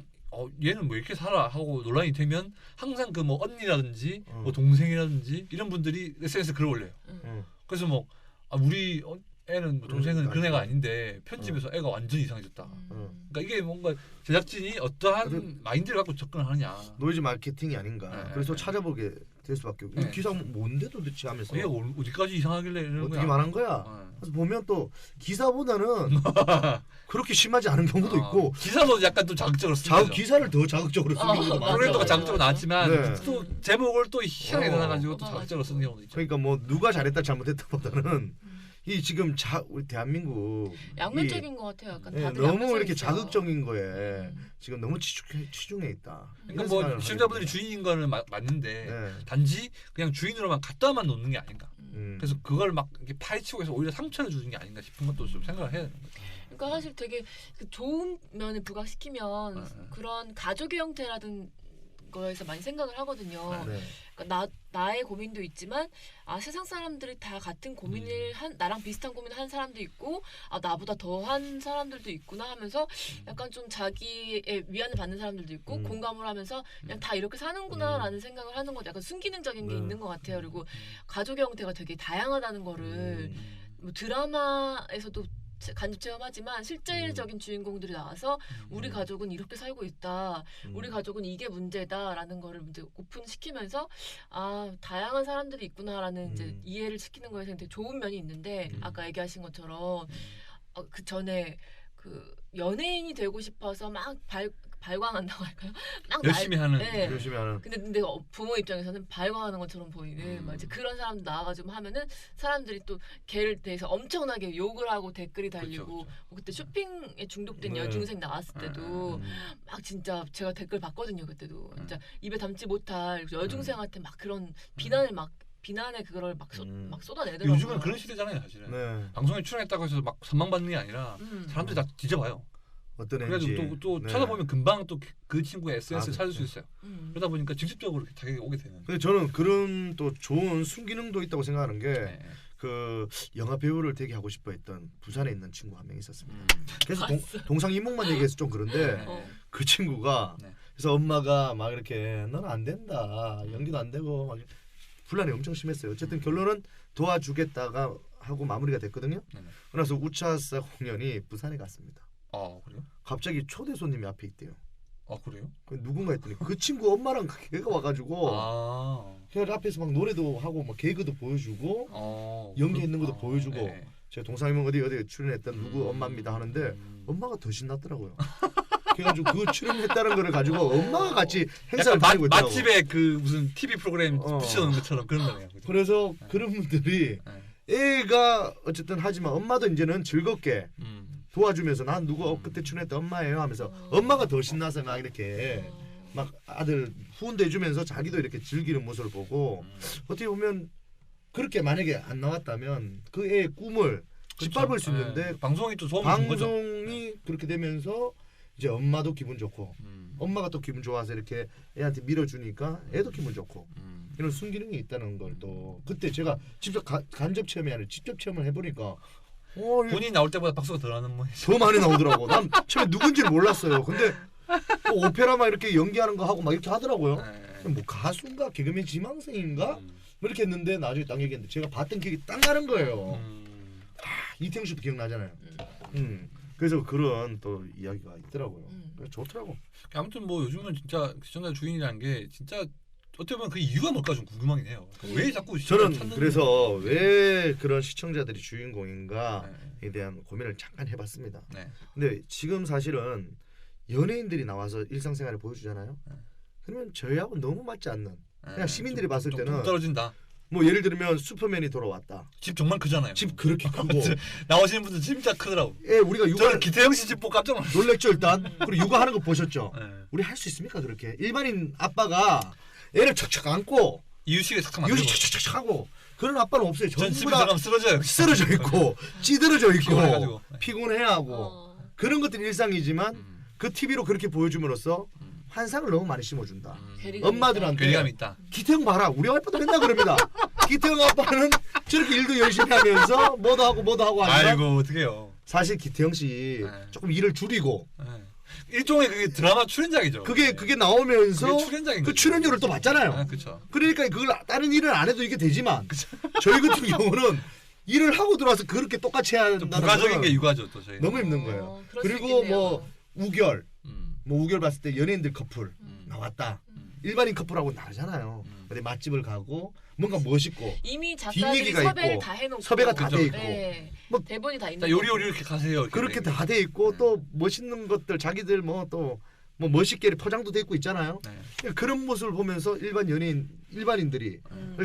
얘는 왜 이렇게 살아 하고 논란이 되면 항상 그 뭐 언니라든지 뭐 동생이라든지 이런 분들이 SNS에 글을 올려요. 그래서 뭐 우리 애는 뭐 동생은 그런 애가 아닌데 편집에서 애가 완전 이상해졌다. 그러니까 이게 뭔가 제작진이 어떠한 마인드를 갖고 접근하느냐. 노이즈 마케팅이 아닌가. 네, 그래서 네. 찾아보게 될 수밖에 없고 네. 기사 뭔데 도대체 하면서 얘가 어디까지 이상하길래 이러는 어떻게 거야. 말한 거야. 그래서 보면 또 기사보다는 그렇게 심하지 않은 경우도 있고 기사도 약간 또 자극적으로 쓴 거죠. 기사를 더 자극적으로 쓴 경우도 많아요. 프로그램도 맞아. 자극적으로 나왔지만 네. 또 제목을 또 희한하게 넣어가지고 또 맞아. 자극적으로 쓴 경우도 있죠. 그러니까 뭐 누가 잘했다 잘못했다보다는 이 지금 우리 대한민국 양면적인 것 같아요. 약간 이, 다들 너무 양면성이 이렇게 있어요. 자극적인 거에 지금 너무 치중해 있다. 그러니까 이런 뭐 생각을 시청자분들이 하게 주인인 거는 맞는데 됩니다. 네. 단지 그냥 주인으로만 갖다만 놓는 게 아닌가. 음. 그래서 그걸 막 이렇게 파헤치고 해서 오히려 상처를 주는 게 아닌가 싶은 것도 좀 생각을 해야 되는 거죠. 그러니까 사실 되게 그 좋은 면을 부각시키면 그런 가족의 형태라든 거에서 많이 생각을 하거든요. 네. 그러니까 나의 고민도 있지만 세상 사람들이 다 같은 고민을 나랑 비슷한 고민을 한 사람도 있고 나보다 더한 사람들도 있구나 하면서 약간 좀 자기의 위안을 받는 사람들도 있고 공감을 하면서 그냥 다 이렇게 사는구나라는 생각을 하는 것 약간 순기능적인 게 네. 있는 것 같아요. 그리고 가족의 형태가 되게 다양하다는 거를 뭐 드라마에서도 간접 체험하지만 실제적인 주인공들이 나와서 우리 가족은 이렇게 살고 있다. 우리 가족은 이게 문제다라는 거를 이제 오픈시키면서 다양한 사람들이 있구나라는 이제 이해를 시키는 거에서 되게 좋은 면이 있는데 아까 얘기하신 것처럼 그 전에 그 연예인이 되고 싶어서 막 발광한다고 할까요? 막 열심히 하는. 네. 열심히 하는. 근데 부모 입장에서는 발광하는 것처럼 보이는 막 이제 그런 사람들 나와가지고 하면은 사람들이 또 걔를 대해서 엄청나게 욕을 하고 댓글이 달리고 그쵸. 그때 쇼핑에 중독된 네. 여중생 나왔을 때도 막 진짜 제가 댓글 봤거든요. 그때도 진짜 입에 담지 못할 여중생한테 막 그런 비난의 그걸 막 쏟아내더라고요. 요즘은 그런 시대잖아요, 사실은. 네. 방송에 출연했다고 해서 막 선망받는 게 아니라 사람들이 다 뒤져봐요. 어떤 애인지. 그래가지고 또 네. 찾아보면 금방 또 그 친구의 SNS를 아, 찾을 수 그렇죠. 있어요. 그러다 보니까 직접적으로 이렇게 자기가 오게 되는. 근데 저는 그런 또 좋은 순기능도 있다고 생각하는 게 네. 그 영화 배우를 되게 하고 싶어했던 부산에 있는 친구 한 명 있었습니다. 음. 그래서 동상이몽만 얘기해서 좀 그런데 네. 어. 그 친구가 네. 그래서 엄마가 막 이렇게 넌 안 된다 연기도 안 되고 막 분란이 엄청 심했어요. 어쨌든 결론은 도와주겠다가 하고 마무리가 됐거든요. 네네. 그래서 우차사 공연이 부산에 갔습니다. 그래요? 갑자기 초대 손님이 앞에 있대요. 그래요? 그 누군가 했더니 그 친구 엄마랑 걔가 와가지고 걔 앞에서 막 노래도 하고 막 개그도 보여주고 연기했는 것도 보여주고 네. 제 동상이몽 어디 출연했던 누구 엄마입니다 하는데 엄마가 더 신났더라고요. 그래가지고 그 출연했다는 거를 가지고 엄마가 같이 행사를 약간 다니고 있더라고. 맛집에 그 무슨 TV 프로그램 어. 붙여놓은 것처럼 그런 거네요. 그죠? 그래서 그런 분들이 네. 애가 어쨌든 하지만 엄마도 이제는 즐겁게 음. 도와주면서 난 누구 그때 출연했던 엄마예요 하면서 엄마가 더 신나서 막 이렇게 막 아들 후원도 해주면서 자기도 이렇게 즐기는 모습을 보고 어떻게 보면 그렇게 만약에 안 나왔다면 그 애의 꿈을 짓밟을 수 있는데 네. 방송이 또 도움을 준 거죠. 방송이 그렇게 되면서 이제 엄마도 기분 좋고 엄마가 또 기분 좋아서 이렇게 애한테 밀어주니까 애도 기분 좋고 이런 순기능이 있다는 걸 또 그때 제가 직접 간접 체험이 아니라 직접 체험을 해보니까 본인 나올 때보다 박수가 더 나는 모양이죠. 더 많이 나오더라고. 난 처음에 누군지를 몰랐어요. 근데 뭐 오페라 막 이렇게 연기하는 거 하고 막 이렇게 하더라고요. 네. 뭐 가수인가 개그맨 지망생인가 뭐 이렇게 했는데 나중에 딱 얘기했는데 제가 봤던 기억이 딱 나는 거예요. 이태용 씨도 기억나잖아요. 그래서 그런 또 이야기가 있더라고요. 그래서 좋더라고. 아무튼 뭐 요즘은 진짜 시청자 주인이라는 게 진짜 어떻게 보면 그 이유가 뭘까 좀 궁금하긴 해요. 왜 자꾸 저는 찾는 그래서 왜 그런 시청자들이 주인공인가에 네. 대한 고민을 잠깐 해봤습니다. 네. 근데 지금 사실은 연예인들이 나와서 일상생활을 보여주잖아요. 네. 그러면 저희하고 너무 맞지 않는 그냥 시민들이 좀- 봤을 좀 때는 떨어진다. 뭐 예를 들면 슈퍼맨이 돌아왔다. 집 정말 크잖아요. 집 그렇게 크고 나오시는 분들 진짜 크더라고. 예, 우리가 육아 저는 기태영 씨 집 보고 깜짝 놀랐어요. 놀랬죠 일단. 그리고 육아하는 거 보셨죠? 네. 우리 할 수 있습니까 그렇게? 일반인 아빠가 애를 척척 안고 이유식에 착착 만들고. 요리 척척척 하고 그런 아빠는 없어요. 전 전부 집에 다 들어가면 쓰러져요. 쓰러져 있고 찌들어져 있고 피곤해가지고. 피곤해하고 그런 것들이 일상이지만 그 TV로 그렇게 보여줌으로써 환상을 너무 많이 심어준다. 엄마들한테 괴리감이 있다. 기태형 봐라 우리 아빠도 맨날 그럽니다. 기태형 아빠는 저렇게 일도 열심히 하면서 뭐도 하고 하지만 아이고 어떡해요. 사실 기태형 씨 네. 조금 일을 줄이고 네. 일종의 그게 드라마 출연작이죠. 그게 나오면서 그게 출연작인 그 거죠. 출연료를 또 받잖아요. 아, 그렇죠. 그러니까 그걸 다른 일을 안 해도 이게 되지만 저희 같은 경우는 일을 하고 들어와서 그렇게 똑같이 해야 좀 한다는 부가적인 건 게 육아죠 또 저희. 너무 힘든 거예요. 그럴 수 그리고 있겠네요. 뭐 우결 뭐 우결 봤을 때 연예인들 커플 나왔다. 일반인 커플하고 다르잖아요. 어디 맛집을 가고 뭔가 멋있고 이미 작가들이 뒷얘기가 섭외를 있고 다 해놓고 섭외가 다 그죠. 돼 있고 네. 뭐 대본이 다 있는 자, 요리요리 이렇게 가세요. 이렇게 그렇게 돼 다 돼 있고 또 멋있는 것들 자기들 뭐 또 뭐 멋있게 포장도 돼 있고 있잖아요. 네. 그런 모습을 보면서 일반인들이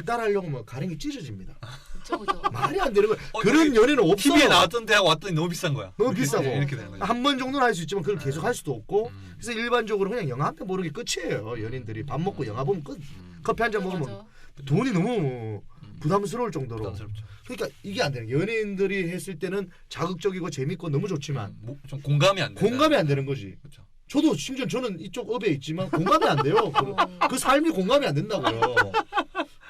따라하려고 뭐 가랭이 찢어집니다. 그쵸. 말이 안 되는 거야. 어, 그런 여기 연예는 없어. TV에 나왔던 데하고 왔더니 너무 비싼 거야. 너무 이렇게, 비싸고. 이렇게 되는 거죠. 한 번 정도는 할 수 있지만 그걸 계속 네. 할 수도 없고 그래서 일반적으로 그냥 영화 한 편 보는 게 끝이에요. 연예인들이 밥 먹고 영화 보면 끝. 커피 한 잔 먹으면 맞아. 돈이 너무 부담스러울 정도로. 부담스럽죠. 그러니까 이게 안 되는 거예요. 연예인들이 했을 때는 자극적이고 재밌고 너무 좋지만 좀 공감이 안 돼. 공감이 안 되는 거지. 그렇죠. 저도 심지어 저는 이쪽 업에 있지만 공감이 안 돼요. 그 삶이 공감이 안 된다고요.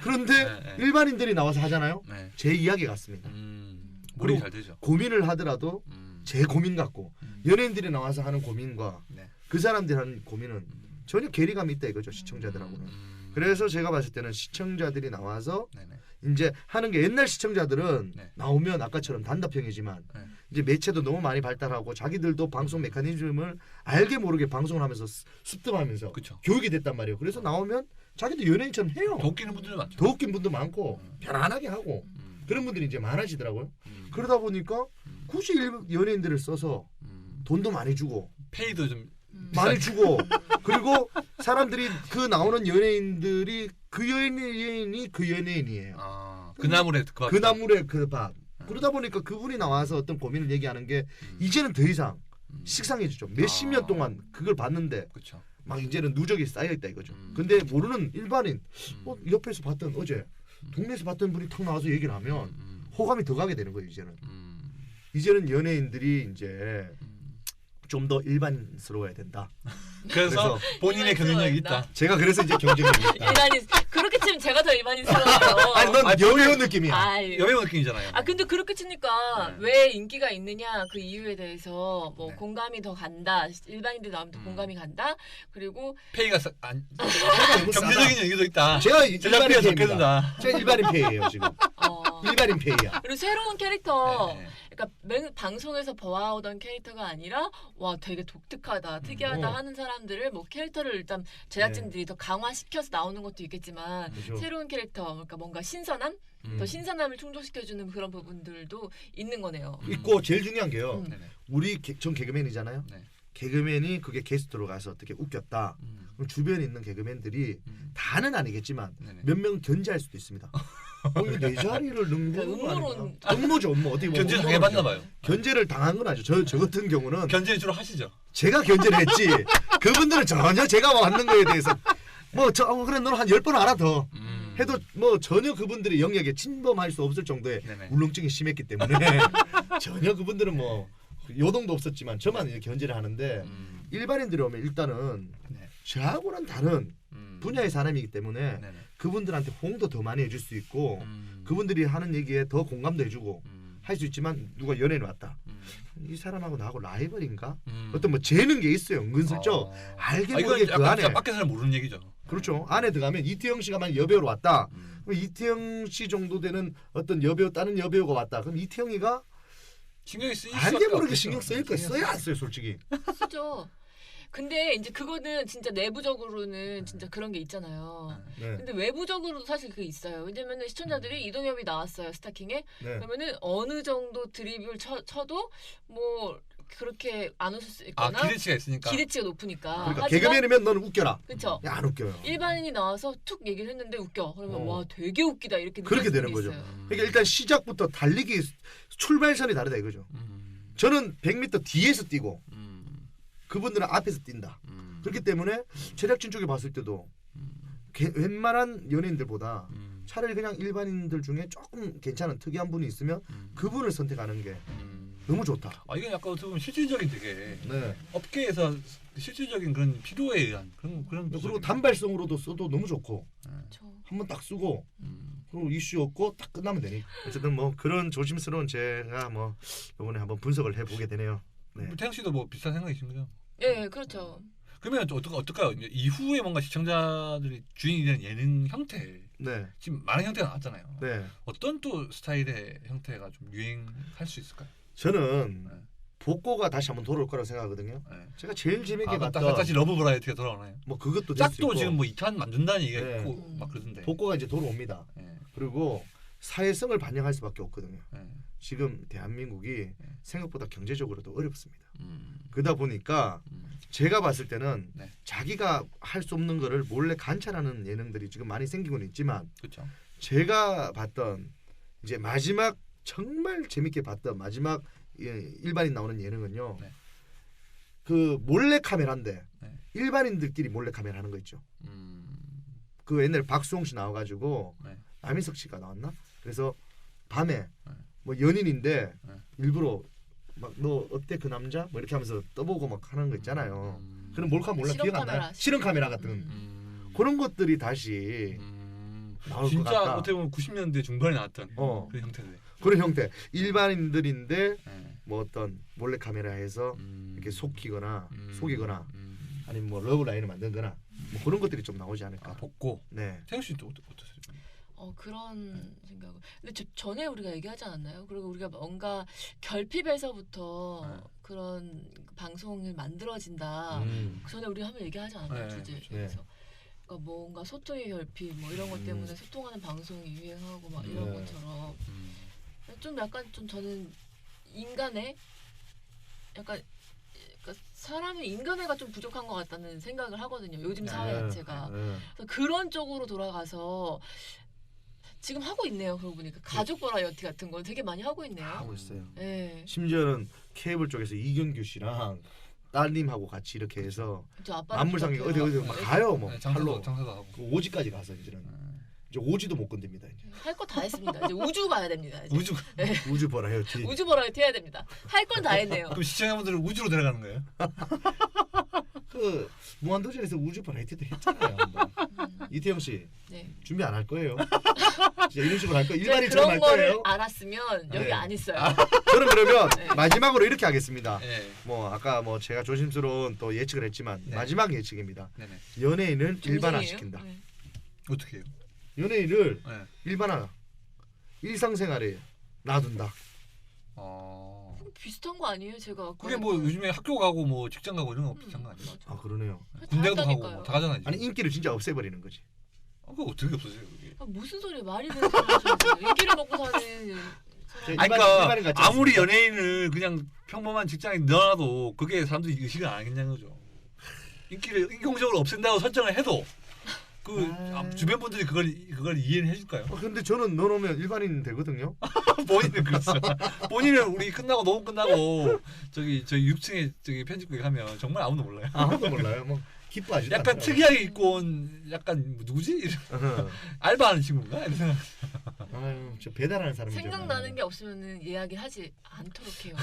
그런데 네. 일반인들이 나와서 하잖아요. 네. 제 이야기 같습니다. 몰입이 그리고 잘 되죠. 고민을 하더라도 제 고민 같고 연예인들이 나와서 하는 고민과 네. 그 사람들이 하는 고민은 전혀 괴리감이 있다 이거죠. 시청자들하고는. 그래서 제가 봤을 때는 시청자들이 나와서 네네. 이제 하는 게 옛날 시청자들은 네. 나오면 아까처럼 단답형이지만 네. 이제 매체도 너무 많이 발달하고 자기들도 방송 메커니즘을 알게 모르게 방송을 하면서 습득하면서 그쵸. 교육이 됐단 말이에요. 그래서 나오면 자기도 연예인처럼 해요. 더 웃기는 분들이 많죠. 더 웃긴 분도 많고 편안하게 하고 그런 분들이 이제 많아지더라고요. 그러다 보니까 굳이 연예인들을 써서 돈도 많이 주고 페이도 좀 많이 주고 그리고 사람들이 그 나오는 연예인들이 그 연예인이 그 연예인이에요. 그 나물에 그 나물의 그 밥. 그러다 보니까 그분이 나와서 어떤 고민을 얘기하는 게 이제는 더 이상 식상해지죠. 몇십 년 동안 그걸 봤는데 그렇죠. 막 이제는 누적이 쌓여 있다 이거죠. 근데 모르는 일반인 옆에서 봤던 어제 동네에서 봤던 분이 탁 나와서 얘기를 하면 호감이 더 가게 되는 거예요. 이제는 연예인들이 이제 좀 더 일반스러워야 된다. 그래서 본인의 경쟁력이 있다. 제가 그래서 이제 경쟁력이 있다. 일반인 그렇게 치면 제가 더 일반인스러워요. 아니 넌 여배우 느낌이야. 아이. 여배우 느낌이잖아요. 아 근데 그렇게 치니까 네. 왜 인기가 있느냐 그 이유에 대해서 뭐 네. 공감이 더 간다. 일반인들 나오면 더 공감이 간다. 그리고 페이가 경제적인 얘기도 있다. 제가 제작비가 일반인 적게 페이입니다. 든다. 제가 일반인 페이예요 지금. 일반인 페이야. 그리고 새로운 캐릭터 네. 그러니까 방송에서 보아오던 캐릭터가 아니라 와 되게 독특하다 특이하다 어. 하는 사람들을 뭐 캐릭터를 일단 제작진들이 더 강화시켜서 나오는 것도 있겠지만 그죠. 새로운 캐릭터 그러니까 뭔가 신선함 더 신선함을 충족시켜주는 그런 부분들도 있는 거네요. 있고 제일 중요한 게요. 네네. 전 개그맨이잖아요. 네. 개그맨이 그게 게스트로 가서 어떻게 웃겼다. 그럼 주변에 있는 개그맨들이 다는 아니겠지만 네네. 몇 명 견제할 수도 있습니다. 이거 내 자리를 넣는 거 음모론. 음모죠 음모. 어떻게 보면 견제 음모론이죠. 당해봤나 봐요. 견제를 당한 건 아니죠. 저 같은 경우는 견제 주로 하시죠. 제가 견제를 했지. 그분들은 전혀 제가 왔는 거에 대해서 그래 너는 한 10번 알아 더 해도 뭐 전혀 그분들의 영역에 침범할 수 없을 정도의 네네. 울렁증이 심했기 때문에 전혀 그분들은 뭐 요동도 없었지만 저만 이렇게 견제를 하는데 일반인들이 오면 일단은 네. 저하고는 다른 분야의 사람이기 때문에 네네. 그분들한테 호응도 더 많이 해줄 수 있고 그분들이 하는 얘기에 더 공감도 해주고 할 수 있지만 누가 연예인 왔다. 이 사람하고 나하고 라이벌인가? 어떤 뭐 재는 게 있어요. 은근슬쩍 알게 모르게 그 안에 밖에서는 모르는 얘기죠. 그렇죠. 안에 들어가면 이태영 씨가 만약 여배우로 왔다. 그럼 이태영 씨 정도 되는 어떤 여배우 다른 여배우가 왔다. 그럼 이태영이가 신경이 쓰일 알게 수밖에 모르게 없겠죠. 신경 쓰일 거야. 써야 안 써요, 솔직히. 쓰죠. 근데 이제 그거는 진짜 내부적으로는 진짜 그런 게 있잖아요. 네. 근데 외부적으로도 사실 그게 있어요. 왜냐면은 시청자들이 이동엽이 나왔어요 스타킹에. 네. 그러면은 어느 정도 드립을 쳐도 뭐 그렇게 안 웃을 수 있거나 기대치가 있으니까. 기대치가 높으니까. 그러니까 하지만 개그맨이면 너는 웃겨라. 그렇죠. 야, 안 웃겨요. 일반인이 나와서 툭 얘기를 했는데 웃겨. 그러면 어. 와 되게 웃기다 이렇게 그렇게 느껴질 되는 수도 거죠. 있어요. 그러니까 일단 시작부터 달리기 출발선이 다르다 이거죠. 저는 100m 뒤에서 뛰고 그분들은 앞에서 뛴다. 그렇기 때문에 제작진 쪽에 봤을 때도 웬만한 연예인들보다 차라리 그냥 일반인들 중에 조금 괜찮은 특이한 분이 있으면 그분을 선택하는 게 너무 좋다. 이건 약간 어떻게 보면 실질적인 되게 네. 업계에서 실질적인 그런 필요에 의한 그런 그리고 단발성으로도 써도 너무 좋고 그렇죠. 한번 딱 쓰고 그리고 이슈 없고 딱 끝나면 되니. 어쨌든 뭐 그런 조심스러운 제가 뭐 이번에 한번 분석을 해보게 되네요. 네. 태영 씨도 뭐 비슷한 생각이신 거죠? 예, 그렇죠. 그러면 또 어떨까요? 이후에 뭔가 시청자들이 주인이 되는 예능 형태 네. 지금 많은 형태가 나왔잖아요. 네. 어떤 또 스타일의 형태가 좀 유행할 수 있을까요? 저는 네. 복고가 다시 한번 돌아올 거라고 생각하거든요. 네. 제가 제일 재밌게 봤던 다시 러브 브라이어티가 돌아오나요? 뭐 그것도 될 수 짝도 있고 지금 뭐 2탄 만든다는 얘기가 네. 있고 막 그러던데. 복고가 이제 돌아옵니다. 네. 그리고 사회성을 반영할 수밖에 없거든요. 네. 지금 대한민국이 생각보다 경제적으로도 어렵습니다. 음. 그러다 보니까 제가 봤을 때는 네. 자기가 할 수 없는 거를 몰래 관찰하는 예능들이 지금 많이 생기고는 있지만 그렇죠. 제가 봤던 이제 마지막 정말 재밌게 봤던 마지막 일반인 나오는 예능은요. 네. 그 몰래 카메라인데 네. 일반인들끼리 몰래 카메라 하는 거 있죠. 그 옛날 박수홍 씨 나와가지고 네. 남희석 씨가 나왔나? 그래서 밤에 네. 뭐 연인인데 네. 일부러 막 너 어때 그 남자? 뭐 이렇게 하면서 떠보고 막 하는 거 있잖아요. 그런 몰카 몰라 실험 기억 안 나요? 카메라, 실험 카메라 같은 그런 것들이 다시 나올 것 진짜 같다. 어떻게 보면 90년대 중반에 나왔던 어. 그런 형태들. 그런 형태 일반인들인데 네. 뭐 어떤 몰래 카메라에서 이렇게 속이거나 속이거나 음. 아니면 뭐 러브 라인을 만들거나 뭐 그런 것들이 좀 나오지 않을까. 복고. 네. 태영 씨는 또 어떠세요? 그런 생각을. 근데 전에 우리가 얘기하지 않았나요? 그리고 우리가 뭔가 결핍에서부터 그런 방송을 만들어진다. 그 전에 우리 한번 얘기하지 않았나요? 네, 주제에서. 그러니까 뭔가 소통의 결핍 뭐 이런 것 때문에 소통하는 방송이 유행하고 막 이런 네. 것처럼 좀 약간 좀 저는 인간의 약간 그러니까 사람의 인간애가 좀 부족한 것 같다는 생각을 하거든요. 요즘 사회 자체가. 네. 그래서 그런 쪽으로 돌아가서 지금 하고 있네요. 그러고 보니까 가족 버라이어티 같은 거 되게 많이 하고 있네요. 하고 있어요. 네. 심지어는 케이블 쪽에서 이경규 씨랑 딸님하고 같이 이렇게 해서 저 아빠 만물상에 어디 막 가요 뭐 네, 팔로 장사도 하고. 그 오지까지 가서 이제는 이제 오지도 못 건듭니다. 이제. 할 거 다 했습니다. 이제 우주 가야 됩니다. 이제. 우주. 우주 버라이어티. 우주 버라이어티 해야 됩니다. 할 건 다 했네요. 그럼 시청자분들은 우주로 들어가는 거예요? 그 무한도전에서 우주 버라이어티도 했잖아요. 한번. 이태영 씨 네. 준비 안 할 거예요? 진짜 이런 식으로 할 거예요? 제가 일반인처럼 할 그런 거를 거예요? 알았으면 여기 네. 안 있어요. 저는 그러면 네. 마지막으로 이렇게 하겠습니다. 네. 뭐 아까 뭐 제가 조심스러운 또 예측을 했지만 네. 마지막 예측입니다. 네네. 연예인을 정상이에요? 일반화시킨다. 네. 어떻게 해요? 연예인을 네. 일반화, 일상생활에 놔둔다. 비슷한 거 아니에요? 제가 그게 뭐 요즘에 학교 가고 뭐 직장 가고 이런 거 비슷한 거 아니에요? 맞아. 아 그러네요. 군대도 가고 했다니까요. 뭐다 가잖아요. 아니 인기를 진짜 없애버리는 거지. 그거 어떻게 없어져요 그게? 아, 무슨 소리 말이 되는 소리 하시는 인기를 먹고 사는 제 사람. 아니 일반인 그러니까 같지 아무리 않습니다. 연예인을 그냥 평범한 직장에 넣어놔도 그게 사람들이 의식을 안 하겠냐는 거죠. 인기를 인공적으로 없앤다고 설정을 해도 그 주변 분들이 그걸 이해를 해줄까요? 근데 저는 넣어놓으면 일반인 되거든요. 본인은 그렇죠. 본인은 우리 끝나고 녹음 끝나고 저희 6층에 저기 편집국에 가면 정말 아무도 몰라요. 아무도 몰라요. 뭐 기뻐하지도 약간 않더라고요. 특이하게 입고 온 약간 누구지? 이런 어허. 알바하는 친구인가? 이런 생각. 아유, 저 배달하는 사람이죠. 생각나는 게 없으면은 이야기하지 않도록 해요.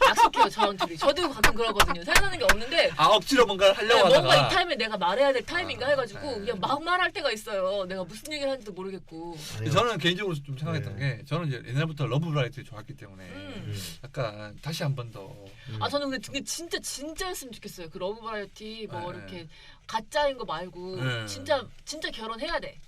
약속해요 저랑 둘이. 저도 가끔 그러거든요. 생각나는 게 없는데 아 억지로 뭔가를 하려고 뭔가 하다가 이 타임에 내가 말해야 될 타임인가 아, 해가지고 네. 그냥 막 말할 때가 있어요. 내가 무슨 얘기를 하는지도 모르겠고. 아유, 저는 개인적으로 좀 생각했던 네. 게 저는 이제 옛날부터 러브 브라이어티를 좋아했기 때문에 음. 약간 다시 한 번 더 아 저는 근데 진짜였으면 좋겠어요. 그 러브 바라이어티 뭐 네. 이렇게 가짜인 거 말고 네. 진짜 결혼해야 돼.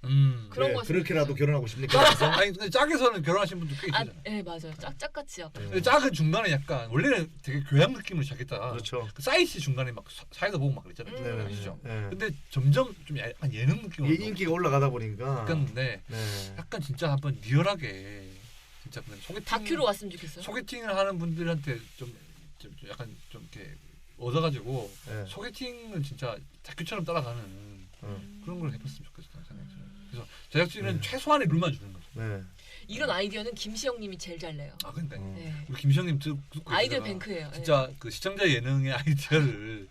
음. 그런 네, 거였으면 그렇게라도 좋겠어요. 결혼하고 싶니까? 그래서? 아니 근데 짝에서는 결혼하신 분도 꽤 아, 있잖아요. 네 맞아요. 짝같이 약간. 근데 짝은 중간에 약간 원래는 되게 교양 느낌으로 시작했다. 그렇죠. 그 사이트 중간에 막 사이다 보고 막 그랬잖아요. 음. 아시죠? 네. 근데 점점 좀 약간 예능 느낌으로 이게 인기가 올라가다 보니까. 바뀌었는데 네. 약간 진짜 한번 리얼하게 진짜 그냥 다큐로 왔으면 좋겠어요. 소개팅을 하는 분들한테 좀 약간 좀 이렇게 얻어가지고 네. 소개팅을 진짜 다큐처럼 따라가는 그런 걸 해봤으면 좋겠다는 생각이 들어요. 그래서 제작진은 네. 최소한의 룰만 주는 거죠. 네. 이런 아이디어는 김시영님이 제일 잘 내요. 아 근데 네. 우리 김시영님 듣고 아이디어 계시다가 뱅크예요. 진짜 그 시청자 예능의 아이디어를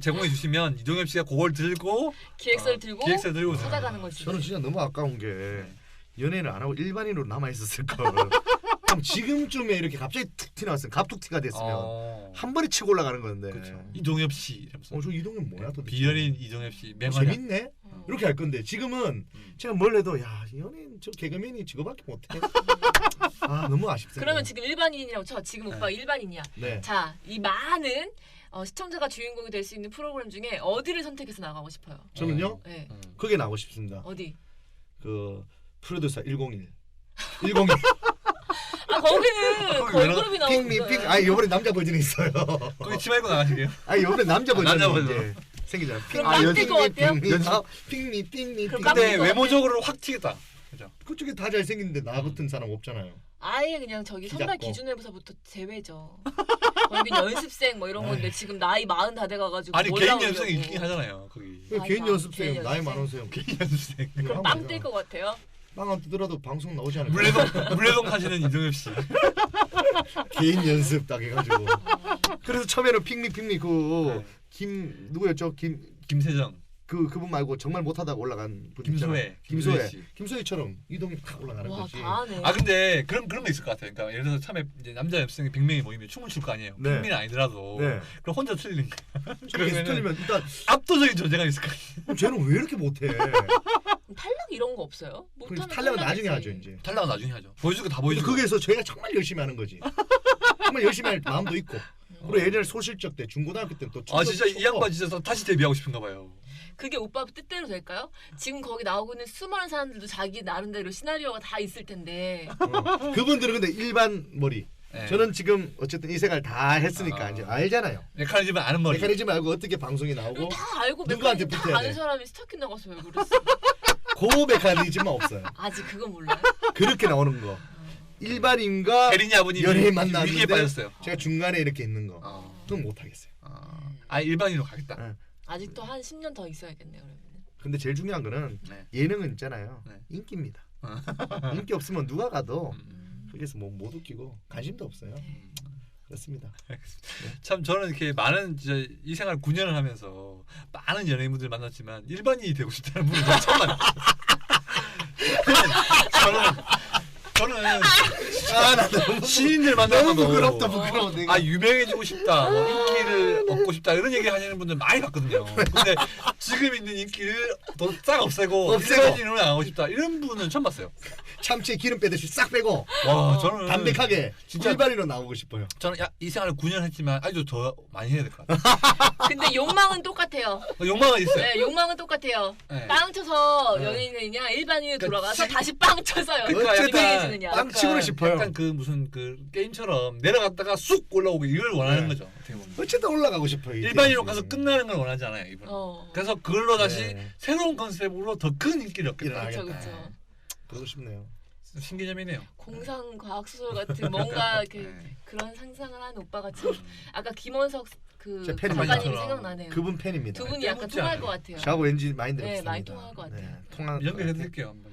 제공해 주시면 이동엽 씨가 그걸 들고 기획서를 들고 기획서 들고 찾아가는 거지. 저는 진짜 너무 아까운 게 네. 연예인을 안 하고 일반인으로 남아 있었을 걸. 그럼 지금쯤에 이렇게 갑자기 툭 튀어나왔으면 갑툭튀가 됐으면 한 번에 치고 올라가는 건데. 그렇죠. 이동엽 씨 이러면서 저 이동현 뭐야 도대체? 비연인 이동엽 씨 맹활약. 재밌네. 이렇게 할 건데 지금은 제가 뭘 해도 야 연예인 저 개그맨이 저거밖에 못해. 아 너무 아쉽습니다. 그러면 지금 일반인이라고 쳐. 지금 오빠 일반인이야. 네. 자, 이 많은 시청자가 주인공이 될 수 있는 프로그램 중에 어디를 선택해서 나가고 싶어요? 저는요 네. 거기에 나오고 싶습니다. 어디? 그 프로듀서 101. 101. 아 거기는 거기 걸그룹이 나오는 핑미 거예요. 핑. 아 이번에 남자 버전이 있어요. 거기 치마 입고 나가시게요? 아 이번에 남자 버전이 남자 버전. 이제 생기잖아. 그럼 빡칠 것 같아요? 핑미 핑미. 그럼 핑미. 깜짝 근데 것 외모적으로 확 튀겠다. 그죠? 그쪽에 다 잘생긴데 나 같은 사람 없잖아요. 아예 그냥 저기 키 선발 작고. 기준에서부터 제외죠. 거긴 연습생 뭐 이런 건데 지금 나이 40 다 돼가가지고 아니 뭘 개인 나오려고. 연습생이 있긴 하잖아요. 거기 그 아이, 개인 나 연습생 개인 나이 연습생. 많으세요. 개인 연습생. 그럼 빵 뜰 것 같아요. 빵안 뜨더라도 방송 나오지 않을까? 물레동 하시는 이동엽 씨. 개인 연습 딱 해가지고. 그래서 처음에는 핑미 그 김 누구였죠? 김세정, 그분 말고 정말 못하다가 올라간 분 있잖아요. 김소혜 씨. 김소혜처럼 이동이 탁 올라가는 와 거지. 다 하네. 아 근데 그런 거 있을 것 같아요. 그러니까 예를 들어서 처음에 이제 남자 연습생이 100명이 모이면 춤을 출 거 아니에요. 네. 핑민은 아니더라도. 네. 그럼 혼자 틀리는 거. 그래서 그러면은 틀리면 일단 압도적인 존재가 있을 거 아니에요. 쟤는 왜 이렇게 못해? 탈락 이런 거 없어요? 못하면 탈락은 나중에 탈락이지. 하죠 이제. 탈락은 나중에 하죠. 보여줄 거 다 근데 보여주고. 거기에서 저희가 정말 열심히 하는 거지. 정말 열심히 할 마음도 있고. 그리고 예전에 소실적 때 중고등학교 때또 아 진짜 이 양반 진짜 다시 데뷔하고 싶은가 봐요. 그게 오빠 뜻대로 될까요? 지금 거기 나오고 있는 수많은 사람들도 자기 나름대로 시나리오가 다 있을 텐데 그분들은 근데 일반 머리. 네. 저는 지금 어쨌든 이 생활 다 했으니까 아. 이제 알잖아요. 메커니즘은 아는 머리. 메커니즘 알고 어떻게 방송이 나오고 다 알고 누구한테 메커니즘 다 붙어야 아는 돼? 사람이 스타킹 나가서 왜 그랬어? 그 메커니즘은 없어요. 아직 그건 몰라요. 그렇게 나오는 거. 일반인과 혜린이 아버님 연예인 위기에 만났는데 빠졌어요. 제가 중간에 이렇게 있는 거. 어. 그건 못 하겠어요. 아 일반인으로 가겠다. 네. 아직도 한 10년 더 있어야겠네요. 그러면. 근데 제일 중요한 거는 네. 예능은 있잖아요. 네. 인기입니다. 인기 없으면 누가 가도 음. 거기서 뭐 못 웃기고 관심도 없어요. 그렇습니다. 참 저는 이렇게 많은 진짜 이 생활 9년을 하면서 많은 연예인분들 만났지만 일반인이 되고 싶다는 분이 처음 만났어요. 저는 나 너무 시인들 너무 만나서도 부끄럽다 부끄러워 내가. 유명해지고 싶다, 뭐 인기를 얻고 싶다 이런 얘기 하시는 분들 많이 봤거든요. 근데 지금 있는 인기를 더 싹 없애고 일반인으로 나가고 싶다 이런 분은 처음 봤어요. 참치에 기름 빼듯이 싹 빼고 와, 저는 담백하게 진짜 일반인으로 나오고 싶어요. 저는 이 생활을 9년 했지만 아직도 더 많이 해야 될 것 같아요. 근데 욕망은 똑같아요. 욕망은 있어요. 네, 욕망은 똑같아요. 네. 빵 쳐서 네. 연예인이냐 일반인으로 그러니까 돌아가서 다시 빵 쳐서요. 그러니까 어쨌든 유명해지느냐. 빵 치고는 싶어요. 약간 그 무슨 그 게임처럼 내려갔다가 쑥 올라오고 이걸 원하는 네. 거죠. 어떻게 보면. 어쨌든 올라가고 싶어요. 일반인으로 가서 끝나는 걸 원하지 않아요, 이분. 그래서 그걸로 다시 네. 새로운 컨셉으로 더 큰 인기를 얻겠다. 일어나겠다. 그렇죠, 그렇죠. 그러고 싶네요. 신기점이네요. 공상 과학 소설 같은 뭔가 그 네. 그런 상상을 하는 오빠가 참 아까 김원석 그 제 팬입니다. 작가님이 생각나네요. 그분 팬입니다. 두 분이 약간 때묻지 통할 않아요. 것 같아요. 저하고 왠지 마인드 네, 비슷합니다. 많이 통할 것 같아요. 통한 연결해 드릴게요, 한번.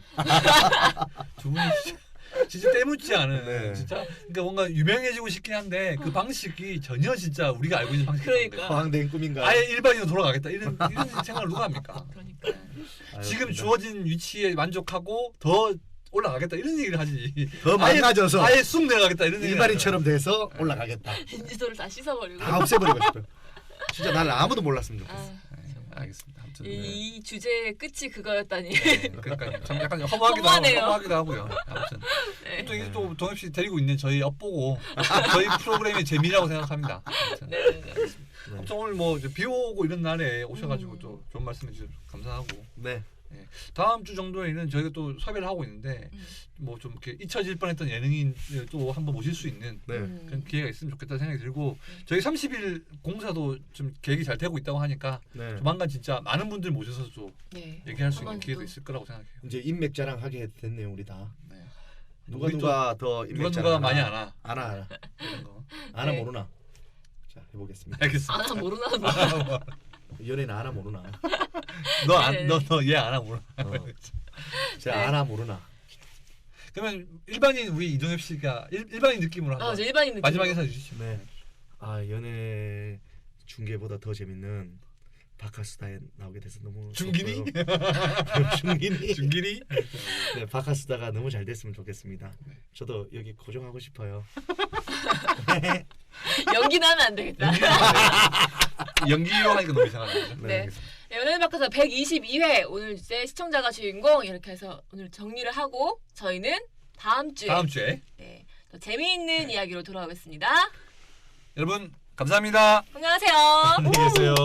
두 분이 진짜 때묻지 않은 네. 진짜 그러니까 뭔가 유명해지고 싶긴 한데 그 방식이 전혀 진짜 우리가 알고 있는 방식이 그러니까. 허황된 꿈인가? 아예 일반인으로 돌아가겠다 이런 생각을 누가 합니까? 그러니까 지금 알겠습니다. 주어진 위치에 만족하고 더 올라가겠다 이런 얘기를 하지. 더 망가져서 아예 쑥 내려가겠다 이런 얘기를 일반인처럼 돼서 올라가겠다. 인지도를 다 씻어버리고. 다 없애버리고 싶어요. 진짜 나를 아무도 몰랐으면 좋겠어. 아, 네, 알겠습니다. 아무튼 이 주제의 끝이 그거였다니. 네, 그러니까요. 참 약간 허무하기도 허무하네요. 하고 허무하기도 하고요. 아무튼 네. 또 이게 또 동엽 씨 데리고 있는 저희 엿보고 저희 프로그램의 재미라고 생각합니다. 아무튼. 네, 네, 네. 아무튼 오늘 뭐 비 오고 이런 날에 오셔가지고 또 좋은 말씀 해주셔서 감사하고 네. 다음 주 정도에는 저희가 또 섭외를 하고 있는데 뭐 좀 이렇게 잊혀질 뻔했던 예능인을 또 한번 모실 수 있는 네. 그런 기회가 있으면 좋겠다 생각이 들고 저희 30일 공사도 좀 계획이 잘 되고 있다고 하니까 네. 조만간 진짜 많은 분들 모셔서 또 네. 얘기할 수 있는 한번 기회도 또 있을 거라고 생각해요. 이제 인맥 자랑하게 됐네요 우리 다. 네. 누가 우리 누가 더 인맥 누가 많이 자랑 안 와. 아나 이런 거. 아나 네. 모르나? 자 해보겠습니다. 알겠습니다. 아나 모르나 봐. 연예인 아나 모르나? 너얘 안 하고 몰라. 제가 네. 아나 모르나? 그러면 일반인 우리 이동엽 씨가 일반인 느낌으로 한번 저 일반인 느낌. 마지막에 해서 주시죠. 네. 아 연예 중계보다 더 재밌는 바카스다에 나오게 돼서 너무 중기니? 좋고요. 중기니? 중길이? 네, 바카스다가 너무 잘 됐으면 좋겠습니다. 네. 저도 여기 고정하고 싶어요. 연기는 하면 안 되겠다. 연기로 하니까 너무 이상하죠. 네. 알겠습니다. 네, 연예인 바카서 122회 오늘 이제 시청자가 주인공 이렇게 해서 오늘 정리를 하고 저희는 다음 주에 다음 주에 네, 더 재미있는 이야기로 돌아오겠습니다. 여러분 감사합니다. 안녕하세요. 안녕히 계세요.